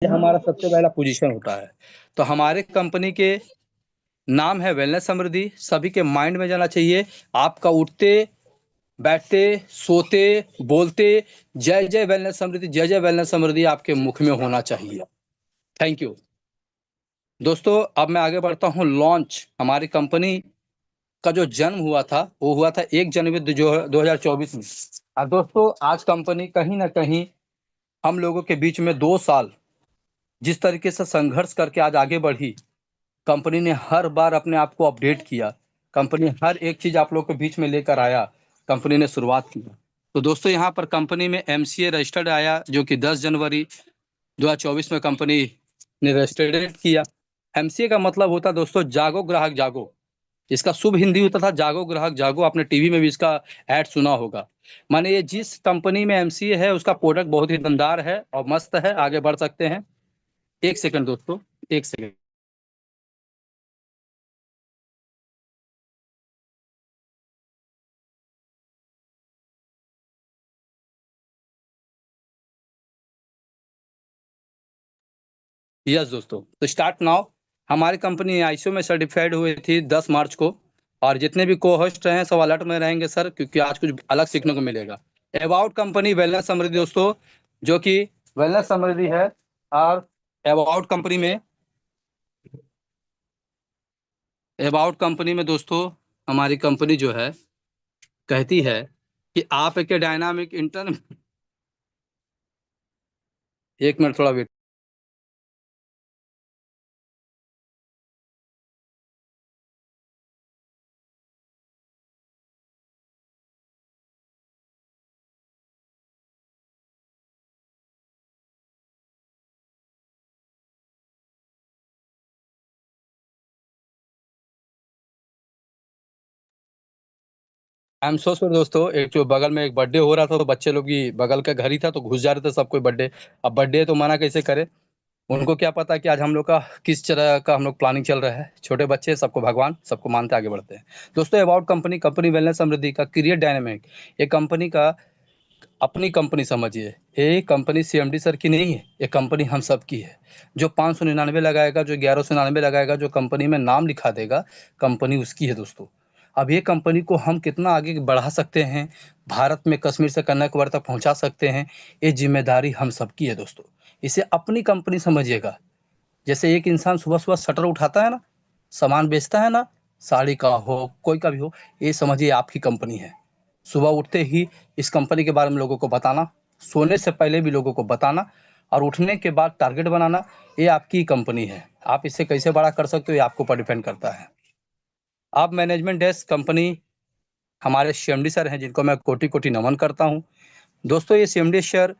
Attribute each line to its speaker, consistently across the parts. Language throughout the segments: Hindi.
Speaker 1: हमारा सबसे पहला पोजीशन होता है। तो हमारे कंपनी के नाम है वेलनेस समृद्धि। सभी के माइंड में जाना चाहिए। आपका उठते बैठते सोते बोलते जय जय वेलनेस समृद्धि, जय जय वेलनेस समृद्धि आपके मुख में होना चाहिए। थैंक यू दोस्तों। अब मैं आगे बढ़ता हूँ। लॉन्च हमारी कंपनी का जो जन्म हुआ था वो हुआ था 1 जनवरी 2024 में। और दोस्तों आज कंपनी कहीं ना कहीं हम लोगों के बीच में 2 साल जिस तरीके से संघर्ष करके आज आगे बढ़ी, कंपनी ने हर बार अपने आप को अपडेट किया, कंपनी हर एक चीज आप लोग के बीच में लेकर आया, कंपनी ने शुरुआत की। तो दोस्तों यहाँ पर कंपनी में MCA रजिस्टर्ड आया जो कि 10 जनवरी 2024 में कंपनी ने रजिस्टर्ड किया। MCA का मतलब होता है दोस्तों जागो ग्राहक जागो। इसका शुभ हिंदी होता था जागो ग्राहक जागो। आपने टीवी में भी इसका ऐड सुना होगा। माने ये जिस कंपनी में MCA है उसका प्रोडक्ट बहुत ही दमदार है और मस्त है। आगे बढ़ सकते हैं। एक सेकंड दोस्तों, एक सेकंड। यस दोस्तों, तो स्टार्ट नाउ। हमारी कंपनी ISO में सर्टिफाइड हुई थी 10 मार्च को। और जितने भी को होस्ट हैं सब अलर्ट में रहेंगे सर, क्योंकि आज कुछ अलग सीखने को मिलेगा। अबाउट कंपनी वेलनेस समृद्धि दोस्तों, जो कि वेलनेस समृद्धि है। और अबाउट कंपनी में दोस्तों हमारी कंपनी जो है कहती है कि आप एक डायनामिक इंटर्न। एक मिनट थोड़ा wait. I am so sorry दोस्तों, एक जो बगल में एक बर्थडे हो रहा था तो बच्चे लोग की बगल का घर ही था तो घुस जा रहे थे सब कोई बर्थडे। अब बर्थडे तो मना कैसे करे, उनको क्या पता कि आज हम लोग का किस तरह का हम लोग प्लानिंग चल रहा है। छोटे बच्चे सबको भगवान, सबको मानते आगे बढ़ते हैं। दोस्तों अबाउट कंपनी, कंपनी वेलनेस समृद्धि का क्रिएट डायनामिक, ये कंपनी का अपनी कंपनी समझिए। ये कंपनी CMD सर की नहीं है, ये कंपनी हम सब की है। जो 599 लगाएगा, जो 1199 लगाएगा, जो कंपनी में नाम लिखा देगा, कंपनी उसकी है दोस्तों। अब ये कंपनी को हम कितना आगे बढ़ा सकते हैं, भारत में कश्मीर से कन्याकुमारी तक पहुंचा सकते हैं, ये जिम्मेदारी हम सबकी है दोस्तों। इसे अपनी कंपनी समझिएगा। जैसे एक इंसान सुबह सुबह शटर उठाता है ना, सामान बेचता है ना, साड़ी का हो कोई का भी हो, ये समझिए आपकी कंपनी है। सुबह उठते ही इस कंपनी के बारे में लोगों को बताना, सोने से पहले भी लोगों को बताना, और उठने के बाद टारगेट बनाना, ये आपकी कंपनी है। आप इसे कैसे बड़ा कर सकते हो ये आपके ऊपर डिपेंड करता है। आप मैनेजमेंट डेस्क कंपनी, हमारे CMD सर हैं जिनको मैं कोटि कोटि नमन करता हूँ। दोस्तों ये CMD सर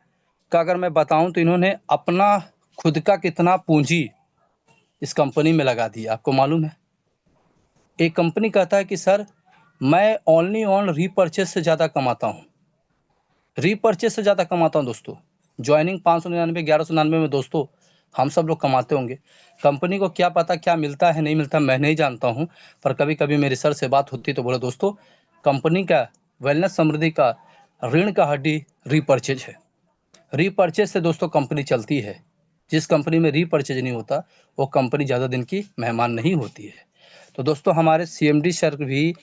Speaker 1: का अगर मैं बताऊं तो इन्होंने अपना खुद का कितना पूंजी इस कंपनी में लगा दी आपको मालूम है। एक कंपनी कहता है कि सर मैं ओनली ऑन रीपर्चेस से ज़्यादा कमाता हूँ, रीपर्चेस से ज़्यादा कमाता हूँ दोस्तों। ज्वाइनिंग 599 1199 में दोस्तों हम सब लोग कमाते होंगे। कंपनी को क्या पता क्या मिलता है नहीं मिलता, मैं नहीं जानता हूँ। पर कभी कभी मेरे सर से बात होती तो बोले दोस्तों कंपनी का वेलनेस समृद्धि का रीढ़ का हड्डी रीपर्चेज है। रीपर्चेज से दोस्तों कंपनी चलती है। जिस कंपनी में रीपर्चेज नहीं होता वो कंपनी ज़्यादा दिन की मेहमान नहीं होती है। तो दोस्तों हमारे CMD सर भी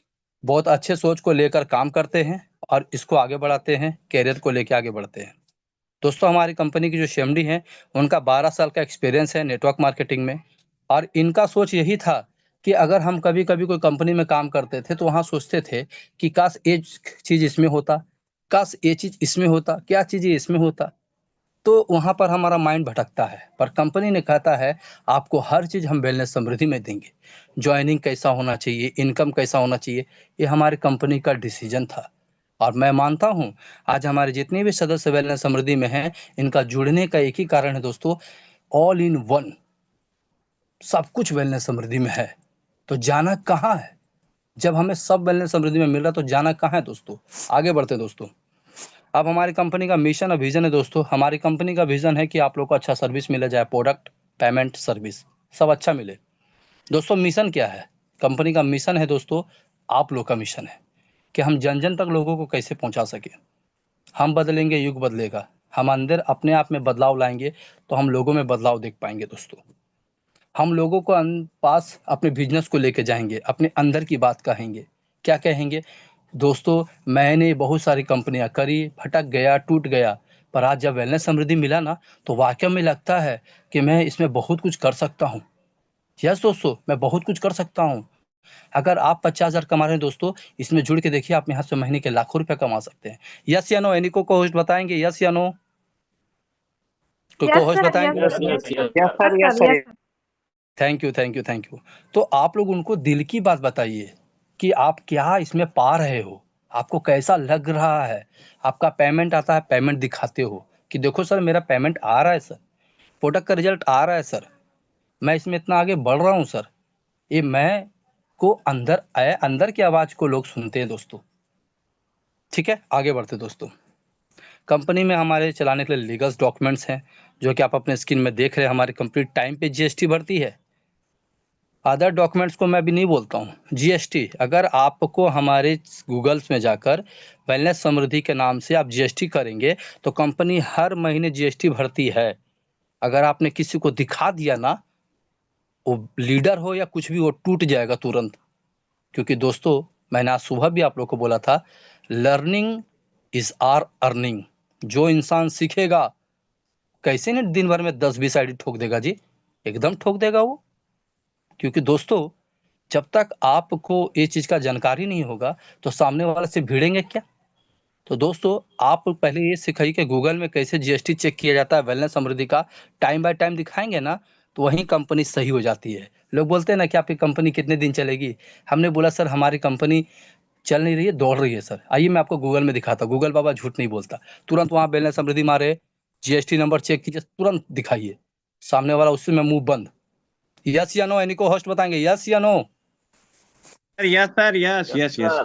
Speaker 1: बहुत अच्छे सोच को लेकर काम करते हैं और इसको आगे बढ़ाते हैं, कैरियर को लेकर आगे बढ़ते हैं। दोस्तों हमारी कंपनी की जो CMD हैं उनका 12 साल का एक्सपीरियंस है नेटवर्क मार्केटिंग में। और इनका सोच यही था कि अगर हम कभी कभी कोई कंपनी में काम करते थे तो वहाँ सोचते थे कि काश ये चीज़ इसमें होता, काश ये चीज़ इसमें होता, क्या चीज़ ये इसमें होता। तो वहाँ पर हमारा माइंड भटकता है। पर कंपनी ने कहता है आपको हर चीज़ हम वेलनेस समृद्धि में देंगे। जॉइनिंग कैसा होना चाहिए, इनकम कैसा होना चाहिए, ये हमारी कंपनी का डिसीजन था। और मैं मानता हूँ आज हमारे जितने भी सदस्य वेलनेस समृद्धि में हैं, इनका जुड़ने का एक ही कारण है दोस्तों, ऑल इन वन, सब कुछ वेलनेस समृद्धि में है। तो जाना कहाँ है, जब हमें सब वेलनेस समृद्धि में मिल रहा है तो जाना कहाँ है दोस्तों। आगे बढ़ते हैं दोस्तों। अब हमारी कंपनी का मिशन और विजन है दोस्तों। हमारी कंपनी का विजन है कि आप लोग को अच्छा सर्विस मिले, जाए प्रोडक्ट पेमेंट सर्विस सब अच्छा मिले। दोस्तों मिशन क्या है, कंपनी का मिशन है दोस्तों, आप लोग का मिशन है कि हम जन जन तक लोगों को कैसे पहुंचा सके। हम बदलेंगे युग बदलेगा, हम अंदर अपने आप में बदलाव लाएँगे, तो हम लोगों में बदलाव देख पाएँगे दोस्तों। हम लोगों को पास अपने बिज़नेस को लेके जाएँगे, अपने अंदर की बात कहेंगे। क्या कहेंगे? दोस्तों, मैंने बहुत सारी कंपनियाँ करी, भटक गया, टूट गया, पर आज जब वेलनेस समृद्धि मिला ना, तो वाक़ई में लगता है कि मैं इसमें बहुत कुछ कर सकता हूँ। यस दोस्तों, मैं बहुत कुछ कर सकता हूँ। अगर आप 50,000 कमा रहे हैं दोस्तों, इसमें जुड़ के देखिए, आप यहाँ से महीने के लाखों रुपए कमा सकते हैं। यस या नो? एनी को होस्ट बताएँगे, यस या नो? कोई
Speaker 2: यस
Speaker 1: को-होस्ट
Speaker 2: सर,
Speaker 1: बताएँगे?
Speaker 2: Yes
Speaker 3: yes
Speaker 2: sir,
Speaker 3: yes
Speaker 2: yes sir, yes sir.
Speaker 1: Thank you, thank you, thank you. तो आप लोग उनको दिल की बात बताइए कि आप क्या इसमें पा रहे हो? आपको कैसा लग रहा है? आपका पेमेंट आता है, पेमेंट दिखाते हो कि देखो सर मेरा पेमेंट आ रहा है सर, प्रोडक्ट का रिज़ल्ट आ रहा है सर, मैं इसमें इतना आगे बढ़ रहा हूँ सर। ये मैं को अंदर की आवाज़ को लोग सुनते हैं दोस्तों। ठीक है? आगे बढ़ते हैं दोस्तों। कंपनी में हमारे चलाने के लिए लीगल्स डॉक्यूमेंट्स हैं, जो कि आप अपने स्क्रीन में देख रहे हैं। हमारी कंपनी टाइम पे जीएसटी भरती है। अदर डॉक्यूमेंट्स को मैं अभी नहीं बोलता हूँ। जीएसटी अगर आपको हमारे गूगल्स में जाकर वेलनेस समृद्धि के नाम से आप जीएसटी करेंगे, तो कंपनी हर महीने जीएसटी भरती है। अगर आपने किसी को दिखा दिया ना, वो लीडर हो या कुछ भी, वो टूट जाएगा तुरंत। क्योंकि दोस्तों, मैंने आज सुबह भी आप लोग को बोला था, लर्निंग इज़ आवर अर्निंग। जो इंसान सीखेगा, कैसे नहीं दिन भर में 10-20 आईडी ठोक देगा जी, एकदम ठोक देगा वो। क्योंकि दोस्तों, जब तक आपको ये चीज़ का जानकारी नहीं होगा, तो सामने वाले से भिड़ेंगे क्या? तो दोस्तों, आप पहले ये सिखाइए कि गूगल में कैसे जीएसटी चेक किया जाता है, वेलनेस समृद्धि का टाइम बाय टाइम दिखाएँगे ना, तो वहीं कंपनी सही हो जाती है। लोग बोलते हैं ना कि आपकी कंपनी कितने दिन चलेगी? हमने बोला सर हमारी कंपनी चल नहीं रही है, दौड़ रही है सर। आइए मैं आपको गूगल में दिखाता हूँ, गूगल बाबा झूठ नहीं बोलता। तुरंत वहाँ वेलनेस समृद्धि मारे, जीएसटी नंबर चेक कीजिए, तुरंत दिखाइए। सामने वाला उसी में मुँह बंद। यस या नो? एनी को होस्ट बताएँगे, यस या no?
Speaker 3: Yes sir, yes yes yes.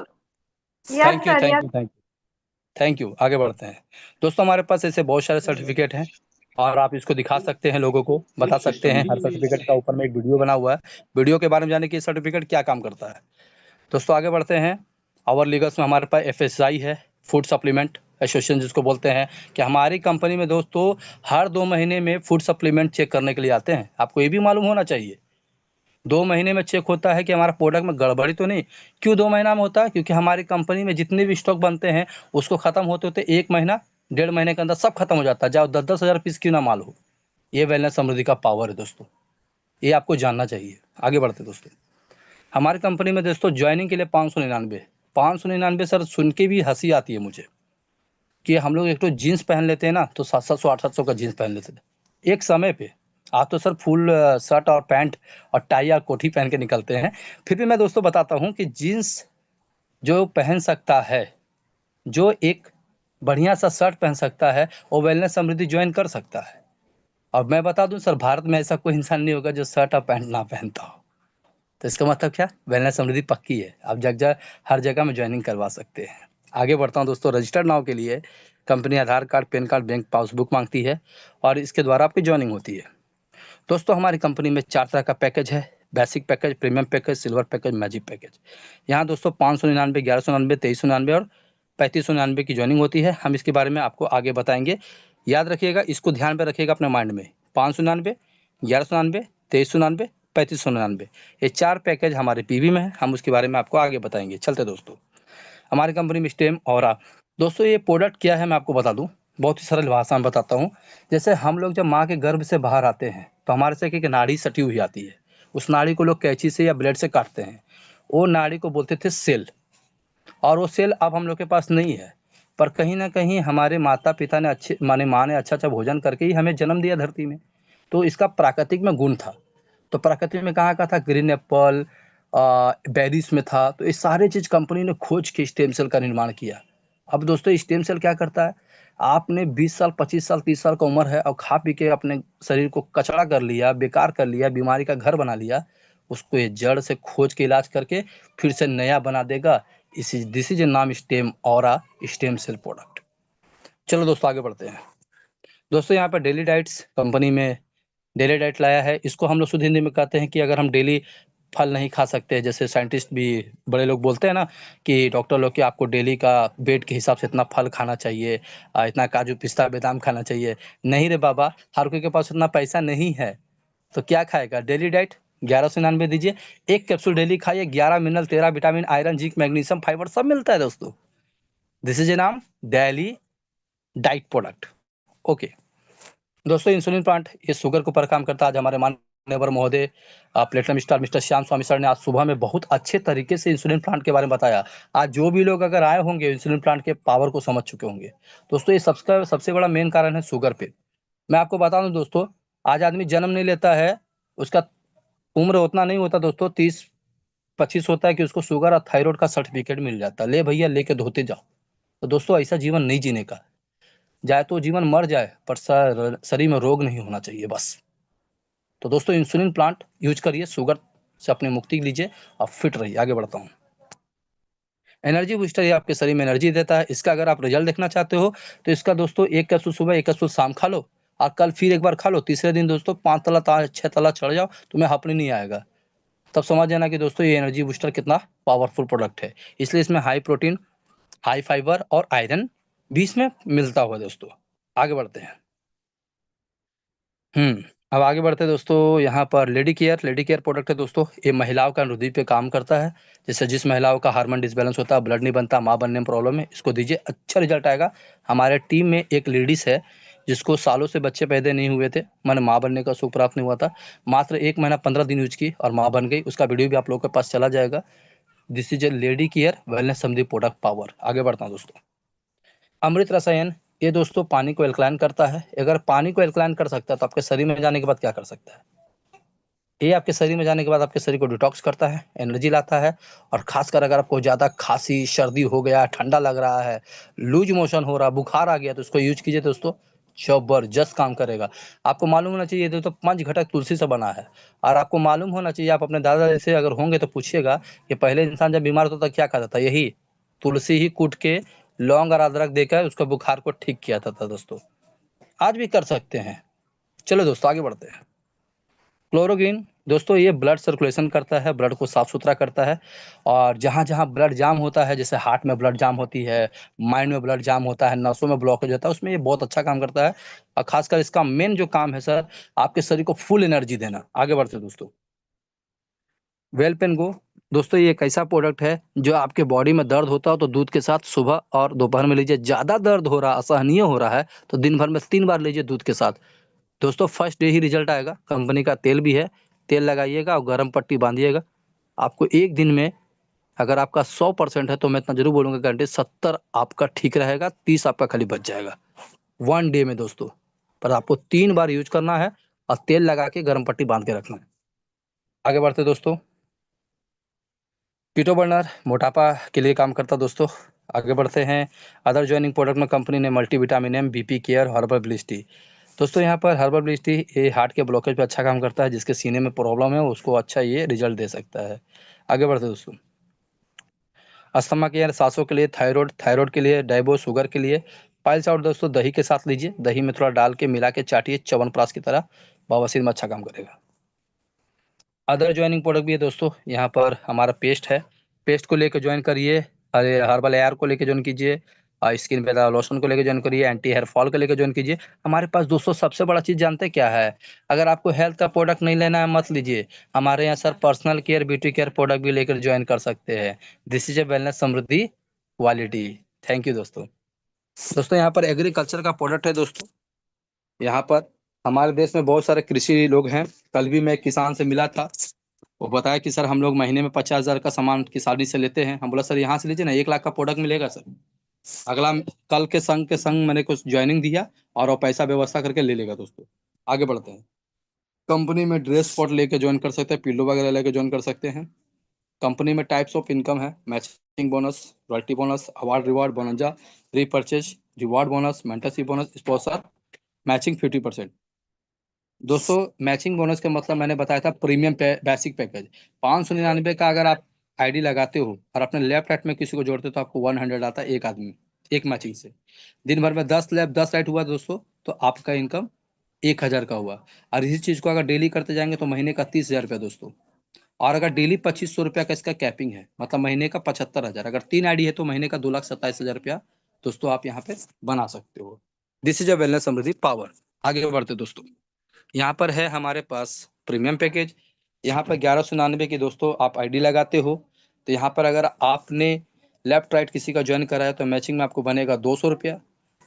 Speaker 2: Yes
Speaker 1: thank you,
Speaker 2: sir,
Speaker 1: thank
Speaker 2: yes.
Speaker 1: You, thank you, thank you. आगे बढ़ते हैं। दोस्तों, हमारे पास ऐसे बहुत सारे सर्टिफ़िकेट हैं, और आप इसको दिखा सकते हैं, लोगों को बता सकते हैं। हर सर्टिफ़िकेट का ऊपर में एक वीडियो बना हुआ है। वीडियो के बारे में जाने कि ये सर्टिफ़िकेट क्या काम करता है। दोस्तों, आगे बढ़ते हैं। आवर लीगल्स में हमारे पास एफएसआई है, फूड सप्लीमेंट एसोसिएशन जिसको बोलते हैं, कि हमारी कंपनी में दोस्तों हर 2 महीने में फूड सप्लीमेंट चेक करने के लिए आते हैं। आपको ये भी मालूम होना चाहिए। 2 महीने में चेक होता है कि हमारा प्रोडक्ट में गड़बड़ी तो नहीं। क्यों 2 महीना में होता है? क्योंकि हमारी कंपनी में जितने भी स्टॉक बनते हैं, उसको खत्म होते-होते 1 महीना, 1.5 महीने के अंदर सब खत्म हो जाता है, चाहे 10-10 हज़ार पीस क्यों ना माल हो। ये वेलनेस समृद्धि का पावर है दोस्तों, ये आपको जानना चाहिए। आगे बढ़ते हैं दोस्तों। हमारी कंपनी में दोस्तों जॉइनिंग के लिए 599, 599 सर सुन के भी हँसी आती है मुझे, कि हम लोग एक तो जीन्स पहन लेते हैं ना, तो 700-700 800 का जीन्स पहन लेते थे एक समय पे। आप तो सर फुल शर्ट और पैंट और टाई या कोटी पहन के निकलते हैं। फिर भी मैं दोस्तों बताता हूँ कि जीन्स जो पहन सकता है, जो एक बढ़िया सा शर्ट पहन सकता है, वो वेलनेस समृद्धि जॉइन कर सकता है। और मैं बता दूं सर, भारत में ऐसा कोई इंसान नहीं होगा जो शर्ट और पैंट ना पहनता हो। तो इसका मतलब क्या? वेलनेस समृद्धि पक्की है, आप हर जगह में ज्वाइनिंग करवा सकते हैं। आगे बढ़ता हूँ दोस्तों। रजिस्टर्ड नाउ के लिए company Aadhaar card, PAN card, bank passbook मांगती है, और इसके द्वारा आपकी ज्वाइनिंग होती है। दोस्तों, हमारी कंपनी में 4 तरह का पैकेज है। Basic package, premium package, silver package, magic package. यहाँ दोस्तों 599, 1199, 2399 और 3599 की ज्वाइनिंग होती है। हम इसके बारे में आपको आगे बताएंगे। याद रखिएगा, इसको ध्यान में रखिएगा अपने माइंड में। 599, 1199, 2399, 3599, ये 4 पैकेज हमारे पीवी में है। हम उसके बारे में आपको आगे बताएंगे। चलते दोस्तों, हमारी कंपनी में स्टेम और दोस्तों ये प्रोडक्ट क्या है मैं आपको बता दूं, बहुत ही सरल भाषा में बताता हूं। जैसे हम लोग जब माँ के गर्भ से बाहर आते हैं, तो हमारे से एक नाड़ी सटी हुई आती है। उस नाड़ी को लोग कैंची से या ब्लेड से काटते हैं। वो नाड़ी को बोलते थे सेल, और वो सेल अब हम लोग के पास नहीं है। पर कहीं ना कहीं हमारे माता पिता ने अच्छे माने माँ ने अच्छा अच्छा भोजन करके ही हमें जन्म दिया धरती में। तो इसका प्राकृतिक में गुण था। तो प्राकृतिक में कहाँ का था? ग्रीन एप्पल, बेरीज में था। तो ये सारे चीज़ कंपनी ने खोज के स्टेम सेल का निर्माण किया। अब दोस्तों स्टेम सेल क्या करता है? आपने 20 साल, 25 साल, 30 साल का उम्र है और खा पी के अपने शरीर को कचड़ा कर लिया, बेकार कर लिया, बीमारी का घर बना लिया। उसको ये जड़ से खोज के इलाज करके फिर से नया बना देगा। इसी दिस इज ए नाम स्टेम और स्टेम सेल प्रोडक्ट। चलो दोस्तों, आगे बढ़ते हैं। दोस्तों, यहाँ पर डेली डाइट्स कंपनी में डेली डाइट लाया है। इसको हम लोग शुद्ध हिंदी में कहते हैं कि अगर हम डेली फल नहीं खा सकते, जैसे साइंटिस्ट भी बड़े लोग बोलते हैं ना कि डॉक्टर लोग कि आपको डेली का वेट के हिसाब से इतना फल खाना चाहिए, इतना काजू पिस्ता बादाम खाना चाहिए। नहीं रे बाबा, हर कोई के पास उतना पैसा नहीं है, तो क्या खाएगा? डेली डाइट 1199 दीजिए, एक कैप्सूल डेली खाइए, 11 mineral, 13 vitamin, iron, zinc, magnesium, fibre सब मिलता है दोस्तों। दिस इज ए नाम डेली डाइट प्रोडक्ट। ओके दोस्तों, इंसुलिन प्लांट ये शुगर के ऊपर काम करता है। आज हमारे माननीय महोदय platinum star mister Shyam Swami sir ने आज सुबह में बहुत अच्छे तरीके से इंसुलिन प्लांट के बारे में बताया। आज जो भी लोग अगर आए होंगे इंसुलिन प्लांट के पावर को समझ चुके होंगे। दोस्तों, ये सबसे बड़ा मेन कारण है शुगर पे। मैं आपको बता दूं दोस्तों, आज आदमी जन्म नहीं लेता है, उसका उम्र उतना नहीं होता दोस्तों, 30-25 होता है कि उसको शुगर और थायराइड का सर्टिफिकेट मिल जाता है। ले भैया, लेके धोते जाओ। तो दोस्तों, ऐसा जीवन नहीं जीने का। जाए तो जीवन मर जाए, पर शरीर में रोग नहीं होना चाहिए बस। तो दोस्तों, इंसुलिन प्लांट यूज करिए, शुगर से अपनी मुक्ति लीजिए और फिट रहिए। आगे बढ़ता हूँ। एनर्जी बूस्टर ये आपके शरीर में एनर्जी देता है। इसका अगर आप रिजल्ट देखना चाहते हो तो इसका दोस्तों एक कैप्सूल सुबह, एक कैप्सूल शाम खा लो, और कल फिर एक बार खा लो। तीसरे दिन दोस्तों 5 तला 6 तला चढ़ जाओ, तुम्हें हपनी नहीं आएगा। तब समझ जाना कि दोस्तों ये एनर्जी बूस्टर कितना पावरफुल प्रोडक्ट है। इसलिए इसमें हाई प्रोटीन, हाई फाइबर और आयरन भी इसमें मिलता हुआ दोस्तों। आगे बढ़ते हैं। अब आगे बढ़ते हैं दोस्तों। यहाँ पर लेडी केयर प्रोडक्ट है दोस्तों। ये महिलाओं का हृदय पे काम करता है। जैसे जिस महिलाओं का हार्मोन डिसबैलेंस होता है, ब्लड नहीं बनता, माँ बनने में प्रॉब्लम है, इसको दीजिए, अच्छा रिजल्ट आएगा। हमारे टीम में एक लेडीज है जिसको सालों से बच्चे पैदा नहीं हुए थे, मैंने माँ बनने का सुख प्राप्त नहीं हुआ था। मात्र 1 महीना 15 दिन यूज की और माँ बन गई। उसका वीडियो भी आप लोगों के पास चला जाएगा। This is a lady care wellness समझी प्रोडक्ट पावर। आगे बढ़ता हूँ दोस्तों। अमृत रसायन ये दोस्तों पानी को एल्कलाइन करता है। अगर पानी को एल्कलाइन कर सकता है तो आपके शरीर में जाने के बाद क्या कर सकता है? ये आपके शरीर में जाने के बाद आपके शरीर को डिटॉक्स करता है, एनर्जी लाता है। और खासकर अगर आपको ज़्यादा खांसी सर्दी हो गया, ठंडा लग रहा है, लूज मोशन हो रहा, बुखार आ गया, तो इसको यूज कीजिए दोस्तों, जबरदस्त काम करेगा। आपको मालूम होना चाहिए दोस्तों, 5 घटक तुलसी से बना है। और आपको मालूम होना चाहिए, आप अपने दादा से अगर होंगे तो पूछिएगा कि पहले इंसान जब बीमार होता था क्या खाता था? यही तुलसी ही कूट के लौंग और अदरक देकर उसका बुखार को ठीक किया था दोस्तों। आज भी कर सकते हैं। चलो दोस्तों, आगे बढ़ते हैं। क्लोरोक्विन दोस्तों ये ब्लड सर्कुलेशन करता है, ब्लड को साफ सुथरा करता है। और जहाँ जहाँ ब्लड जाम होता है, जैसे हार्ट में ब्लड जाम होती है, माइंड में ब्लड जाम होता है, नसों में ब्लॉकेज होता है, उसमें ये बहुत अच्छा काम करता है। और खासकर इसका मेन जो काम है सर, आपके शरीर को फुल एनर्जी देना। आगे बढ़ते हैं दोस्तों। वेल पेन गो दोस्तों ये एक ऐसा प्रोडक्ट है जो आपके बॉडी में दर्द होता हो तो दूध के साथ सुबह और दोपहर में लीजिए। ज़्यादा दर्द हो रहा, असहनीय हो रहा है, तो दिन भर में 3 बार लीजिए दूध के साथ। दोस्तों फर्स्ट डे ही रिजल्ट आएगा। कंपनी का तेल भी है, तेल लगाइएगा और गर्म पट्टी बांधिएगा। आपको एक दिन में अगर आपका 100% है तो मैं इतना जरूर बोलूँगा, गारंटी 70 आपका ठीक रहेगा, 30 आपका खाली बच जाएगा 1 डे में दोस्तों। पर आपको 3 बार यूज करना है और तेल लगा के गर्म पट्टी बांध के रखना है। आगे बढ़ते दोस्तों। कीटो बर्नर मोटापा के लिए काम करता दोस्तों। आगे बढ़ते हैं। अदर ज्वाइनिंग प्रोडक्ट में कंपनी ने multivitamin M, BP care, herbal bleach tea. दोस्तों यहाँ पर हर्बल ब्लिच टी ये हार्ट के ब्लॉकेज पे अच्छा काम करता है। जिसके सीने में प्रॉब्लम है उसको अच्छा ये रिजल्ट दे सकता है। आगे बढ़ते दोस्तों। अस्थमा के या सांसों के लिए, थायराइड के लिए, डायबो शुगर के लिए, पाइल्स आउट दोस्तों दही के साथ लीजिए। दही में थोड़ा डाल के मिला के चाटिए, च्यवनप्राश की तरह, बवासीर में अच्छा काम करेगा। अदर ज्वाइनिंग प्रोडक्ट भी है दोस्तों। यहाँ पर हमारा पेस्ट है, पेस्ट को लेकर ज्वाइन करिए। अरे हर्बल एयर को लेकर ज्वाइन कीजिए, स्किन पे लोशन को लेकर ज्वाइन करिए, एंटी हेयर फॉल को लेकर ज्वाइन कीजिए। हमारे पास दोस्तों सबसे बड़ा चीज़ जानते हैं क्या है? अगर आपको हेल्थ का प्रोडक्ट नहीं लेना है मत लीजिए। हमारे यहाँ sir personal care, beauty care product भी लेकर ज्वाइन कर सकते हैं। This is a wellness Samriddhi quality. Thank you दोस्तों। दोस्तों यहाँ पर एग्रीकल्चर का प्रोडक्ट है दोस्तों। यहाँ पर हमारे देश में बहुत सारे कृषि लोग हैं। कल भी मैं एक किसान से मिला था, वो बताया कि सर हम लोग महीने में 50,000 का सामान किसानी से लेते हैं। हम बोला सर यहाँ से लीजिए ना, 1 लाख का प्रोडक्ट मिलेगा सर। अगला कल के संग मैंने कुछ ज्वाइनिंग दिया और वो पैसा व्यवस्था करके ले लेगा दोस्तों। आगे बढ़ते हैं। कंपनी में ड्रेस स्पॉट लेके ज्वाइन कर सकते हैं, पिल्लो वगैरह लेके ज्वाइन कर सकते हैं। कंपनी में टाइप्स ऑफ इनकम है, matching bonus, royalty bonus, award reward, bonanza, repurchase, reward bonus, mentorship bonus, sponsor, matching 50%। दोस्तों मैचिंग बोनस का मतलब मैंने बताया था प्रीमियम बेसिक पैकेज 599 का। अगर आप आईडी लगाते हो और अपने लेफ्ट राइट में किसी को जोड़ते हो तो आपको 100 आता है एक आदमी, एक मैचिंग से। दिन भर में 10 लेफ्ट 10 राइट हुआ दोस्तों, तो आपका इनकम 1,000 का हुआ। और इसी चीज़ को अगर डेली करते जाएंगे तो महीने का 30,000 रुपया दोस्तों। और अगर डेली 2500 रुपया का इसका कैपिंग है, मतलब महीने का 75,000। अगर 3 आईडी है तो महीने का 2,27,000 रुपया दोस्तों आप यहाँ पे बना सकते हो। This is a wellness Samriddhi power. आगे बढ़ते दोस्तों, यहाँ पर है हमारे पास प्रीमियम पैकेज। यहाँ पर 1199 की दोस्तों आप आईडी लगाते हो, तो यहाँ पर अगर आपने लेफ्ट राइट किसी का ज्वाइन करा है तो मैचिंग में आपको बनेगा 200 रुपया।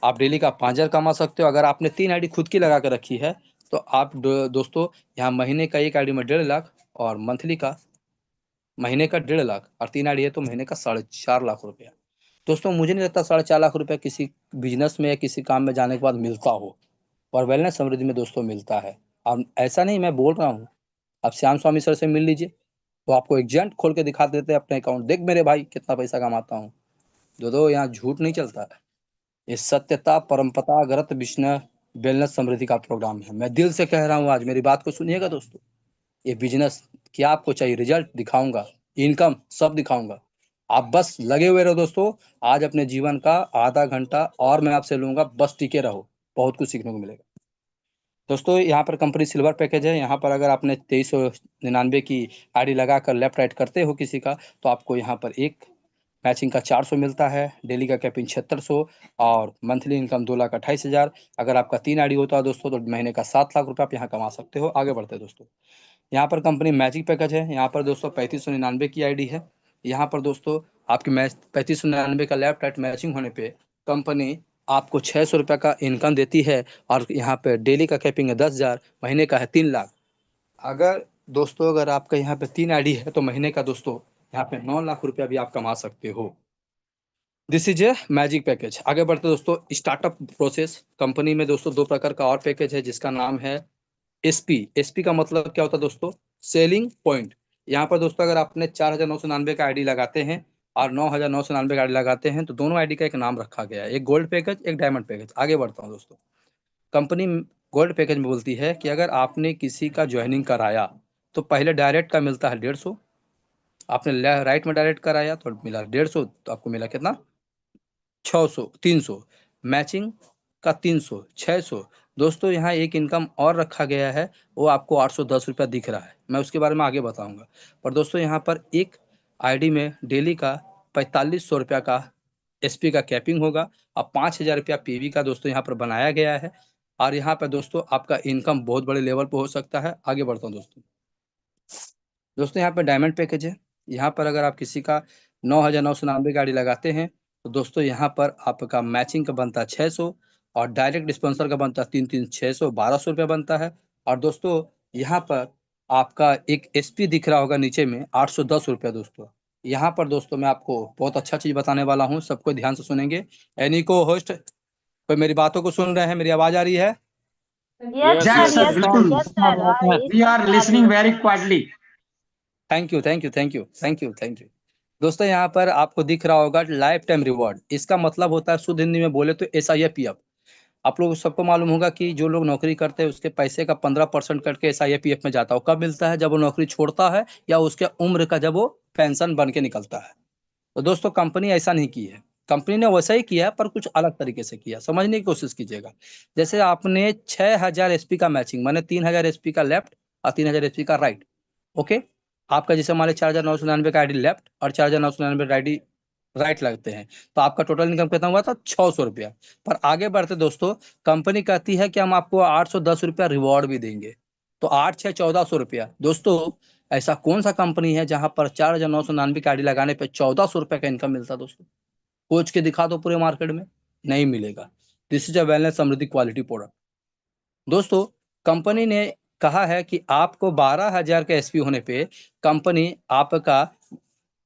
Speaker 1: आप डेली का 5,000 कमा सकते हो। अगर आपने 3 आईडी खुद की लगा कर रखी है तो आप दोस्तों यहाँ महीने का एक आईडी में 1.5 लाख और मंथली का महीने का 1.5 लाख, और 3 आईडी है तो महीने का 4.5 लाख रुपया। दोस्तों मुझे नहीं लगता 4.5 लाख रुपया किसी बिजनेस में या किसी काम में जाने के बाद मिलता हो, और वेलनेस समृद्धि में दोस्तों मिलता है। अब ऐसा नहीं मैं बोल रहा हूँ, आप श्याम स्वामी सर से मिल लीजिए, वो आपको एजेंट खोल के दिखा देते हैं अपने अकाउंट, देख मेरे भाई कितना पैसा कमाता हूँ। दो यहाँ झूठ नहीं चलता है, ये सत्यता परमपता गरत विष्णु वेलनेस समृद्धि का प्रोग्राम है। मैं दिल से कह रहा हूँ, आज मेरी बात को सुनिएगा दोस्तों। ये बिजनेस क्या आपको चाहिए, रिजल्ट दिखाऊंगा, इनकम सब दिखाऊंगा, आप बस लगे हुए रहो दोस्तों। आज अपने जीवन का आधा घंटा और मैं आपसे लूंगा, बस टिके रहो, बहुत कुछ सीखने को मिलेगा दोस्तों। यहाँ पर कंपनी सिल्वर पैकेज है। यहाँ पर अगर आपने 2399 की आईडी लगाकर लेफ्ट राइट करते हो किसी का, तो आपको यहाँ पर एक मैचिंग का 400 मिलता है, डेली का कैपिंग 7600 और मंथली इनकम 2,28,000। अगर आपका 3 आईडी होता है दोस्तों तो महीने का 7 लाख रुपये आप यहाँ कमा सकते हो। आगे बढ़ते हैं दोस्तों, यहाँ पर कंपनी मैजिक पैकेज है। यहाँ पर दोस्तों 3599 की आईडी है। यहाँ पर दोस्तों आपकी मैच 3599 का लेफ्ट राइट मैचिंग होने पे कंपनी आपको 600 रुपये का इनकम देती है, और यहाँ पे डेली का कैपिंग है 10,000, महीने का है 3 लाख। अगर दोस्तों अगर आपका यहाँ पे 3 आईडी है तो महीने का दोस्तों यहाँ पे 9 लाख रुपया भी आप कमा सकते हो। This is a magic package. आगे बढ़ते दोस्तों, स्टार्टअप प्रोसेस कंपनी में दोस्तों 2 प्रकार का और पैकेज है, जिसका नाम है एसपी। एसपी का मतलब क्या होता है दोस्तों, सेलिंग पॉइंट। यहाँ पर दोस्तों अगर आपने 4,999 का आईडी लगाते हैं और 9,999 का आईडी लगाते हैं तो दोनों आईडी का एक नाम रखा गया है, एक गोल्ड पैकेज एक डायमंड पैकेज। आगे बढ़ता हूँ दोस्तों, कंपनी गोल्ड पैकेज में बोलती है कि अगर आपने किसी का ज्वाइनिंग कराया तो पहले डायरेक्ट का मिलता है 150, आपने राइट में डायरेक्ट कराया तो मिला 150, तो आपको मिला कितना 600, 300, मैचिंग का 300, 600। दोस्तों यहाँ एक इनकम और रखा गया है, वो आपको 810 रुपया दिख रहा है, मैं उसके बारे में आगे बताऊंगा। पर दोस्तों यहाँ पर एक आईडी में डेली का 4,500 रुपया का एसपी का कैपिंग होगा, और 5,000 रुपया पीवी का दोस्तों यहाँ पर बनाया गया है। और यहाँ पर दोस्तों आपका इनकम बहुत बड़े लेवल पर हो सकता है। आगे बढ़ता हूँ दोस्तों, दोस्तों यहाँ पर डायमंड पैकेज है। यहाँ पर अगर आप किसी का 9,999 गाड़ी लगाते हैं तो दोस्तों यहाँ पर आपका मैचिंग का बनता है 600, और डायरेक्ट स्पॉन्सर का बनता है 3 3 600, 1,200 रुपया बनता है। और दोस्तों यहाँ पर आपका एक एसपी दिख रहा होगा नीचे में 810 रुपया दोस्तों। यहाँ पर दोस्तों मैं आपको बहुत अच्छा चीज बताने वाला हूँ, सबको ध्यान से सुनेंगे। एनी को होस्ट कोई मेरी बातों को सुन रहे हैं, मेरी आवाज आ रही है?
Speaker 2: Yes
Speaker 3: Yes,
Speaker 2: sir,
Speaker 3: sir,
Speaker 2: yes sir,
Speaker 3: बिल्कुल।
Speaker 2: Yes sir,
Speaker 3: We are listening very quietly.
Speaker 1: Thank you thank you thank you thank you thank you. दोस्तों यहाँ पर आपको दिख रहा होगा लाइफ टाइम रिवॉर्ड, इसका मतलब होता है शुद्ध हिंदी में बोले तो SIPF। आप लोग सबको मालूम होगा कि जो लोग नौकरी करते हैं उसके पैसे का 15% कट के SIPF में जाता है। कब मिलता है? जब वो नौकरी छोड़ता है या उसके उम्र का जब वो पेंशन बन के निकलता है। तो दोस्तों कंपनी ऐसा नहीं की है, कंपनी ने वैसा ही किया पर कुछ अलग तरीके से किया, समझने की कोशिश कीजिएगा। जैसे आपने 6,000 एसपी का मैचिंग, माने 3,000 एसपी का लेफ्ट और 3,000 एसपी का राइट। ओके, आपका जैसे मान लीजिए 4,999 का आईडी लेफ्ट और 4,999 आईडी राइट लगते हैं, तो आपका टोटल इनकम कितना हुआ था? 600 रुपया। पर आगे बढ़ते दोस्तों, कंपनी कहती है कि हम आपको 810 रुपया रिवॉर्ड भी देंगे, तो 8 6 1400 रुपया। दोस्तों ऐसा कौन सा कंपनी है जहां पर 4,999 की आईडी लगाने पे 1,400 रुपया का इनकम मिलता है दोस्तों? खोज के दिखा दो पूरे मार्केट में, नहीं मिलेगा। This is a wellness Samriddhi quality product. दोस्तों कंपनी ने कहा है कि आपको 12,000 का एसपी होने पे कंपनी आपका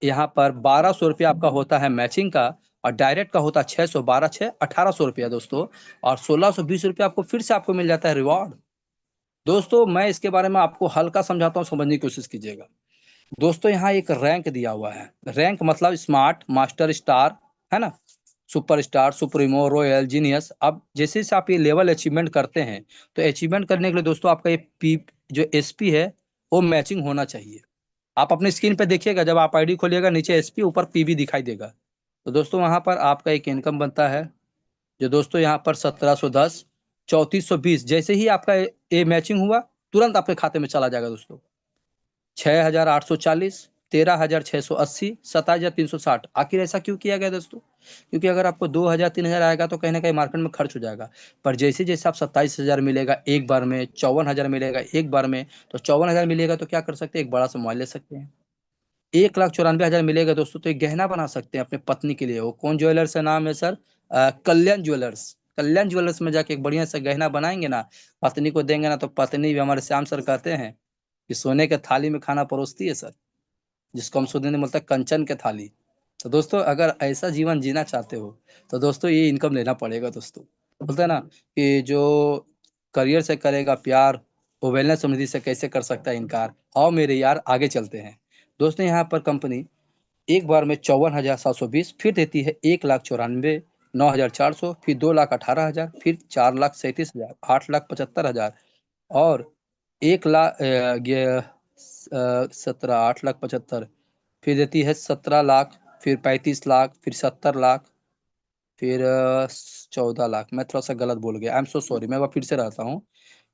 Speaker 1: यहाँ पर 1,200 रुपया आपका होता है मैचिंग का, और डायरेक्ट का होता है 600, 12 6 1,800 रुपया दोस्तों, और 1,620 रुपया आपको फिर से आपको मिल जाता है रिवॉर्ड। दोस्तों मैं इसके बारे में आपको हल्का समझाता हूँ, समझने की कोशिश कीजिएगा। दोस्तों यहाँ एक रैंक दिया हुआ है, रैंक मतलब स्मार्ट, मास्टर, स्टार, है ना, super star, supremo, royal, genius. अब जैसे जैसे आप ये लेवल अचीवमेंट करते हैं तो अचीवमेंट करने के लिए दोस्तों आपका ये पी जो एसपी है वो मैचिंग होना चाहिए। आप अपनी स्क्रीन पे देखिएगा, जब आप आईडी खोलिएगा नीचे एसपी ऊपर पीबी दिखाई देगा। तो दोस्तों वहां पर आपका एक इनकम बनता है, जो दोस्तों यहाँ पर 1,710, 3,420। जैसे ही आपका ये मैचिंग हुआ तुरंत आपके खाते में चला जाएगा दोस्तों। 6,840, 13,680, 27,360। आखिर ऐसा क्यों किया गया दोस्तों? क्योंकि अगर आपको 2,000 3,000 आएगा तो कहीं ना कहीं मार्केट में खर्च हो जाएगा। पर जैसे जैसे आप 27,000 मिलेगा एक बार में, 54,000 मिलेगा एक बार में, तो 54,000 मिलेगा तो क्या कर सकते हैं, एक बड़ा सा मोबाइल ले सकते हैं। 1,94,000 मिलेगा दोस्तों तो एक गहना बना सकते हैं अपने पत्नी के लिए। वो कौन ज्वेलर्स का नाम है सर? कल्याण ज्वेलर्स। कल्याण ज्वेलर्स में जाके एक बढ़िया सा गहना बनाएंगे ना, पत्नी को देंगे ना, तो पत्नी भी, हमारे श्याम सर कहते हैं कि सोने के थाली में खाना परोसती है सर, जिसको हम सुनने में बोलते हैं कंचन के थाली। तो दोस्तों अगर ऐसा जीवन जीना चाहते हो तो दोस्तों ये इनकम लेना पड़ेगा दोस्तों। बोलते हैं ना कि जो करियर से करेगा प्यार, वो वेलनेस समृद्धि से कैसे कर सकता है इनकार। आओ मेरे यार आगे चलते हैं दोस्तों। यहाँ पर कंपनी एक बार में 54,720, फिर देती है 1,94,9,400, फिर 2,18,000, फिर 4,37,000, 8,75,000 और 1,00,000 17, 8,75,000, फिर देती है 17 लाख, फिर 35 लाख, फिर 70 लाख, फिर 14 लाख। मैं थोड़ा सा गलत बोल गया, आई एम सो सॉरी, मैं फिर से रहता हूँ।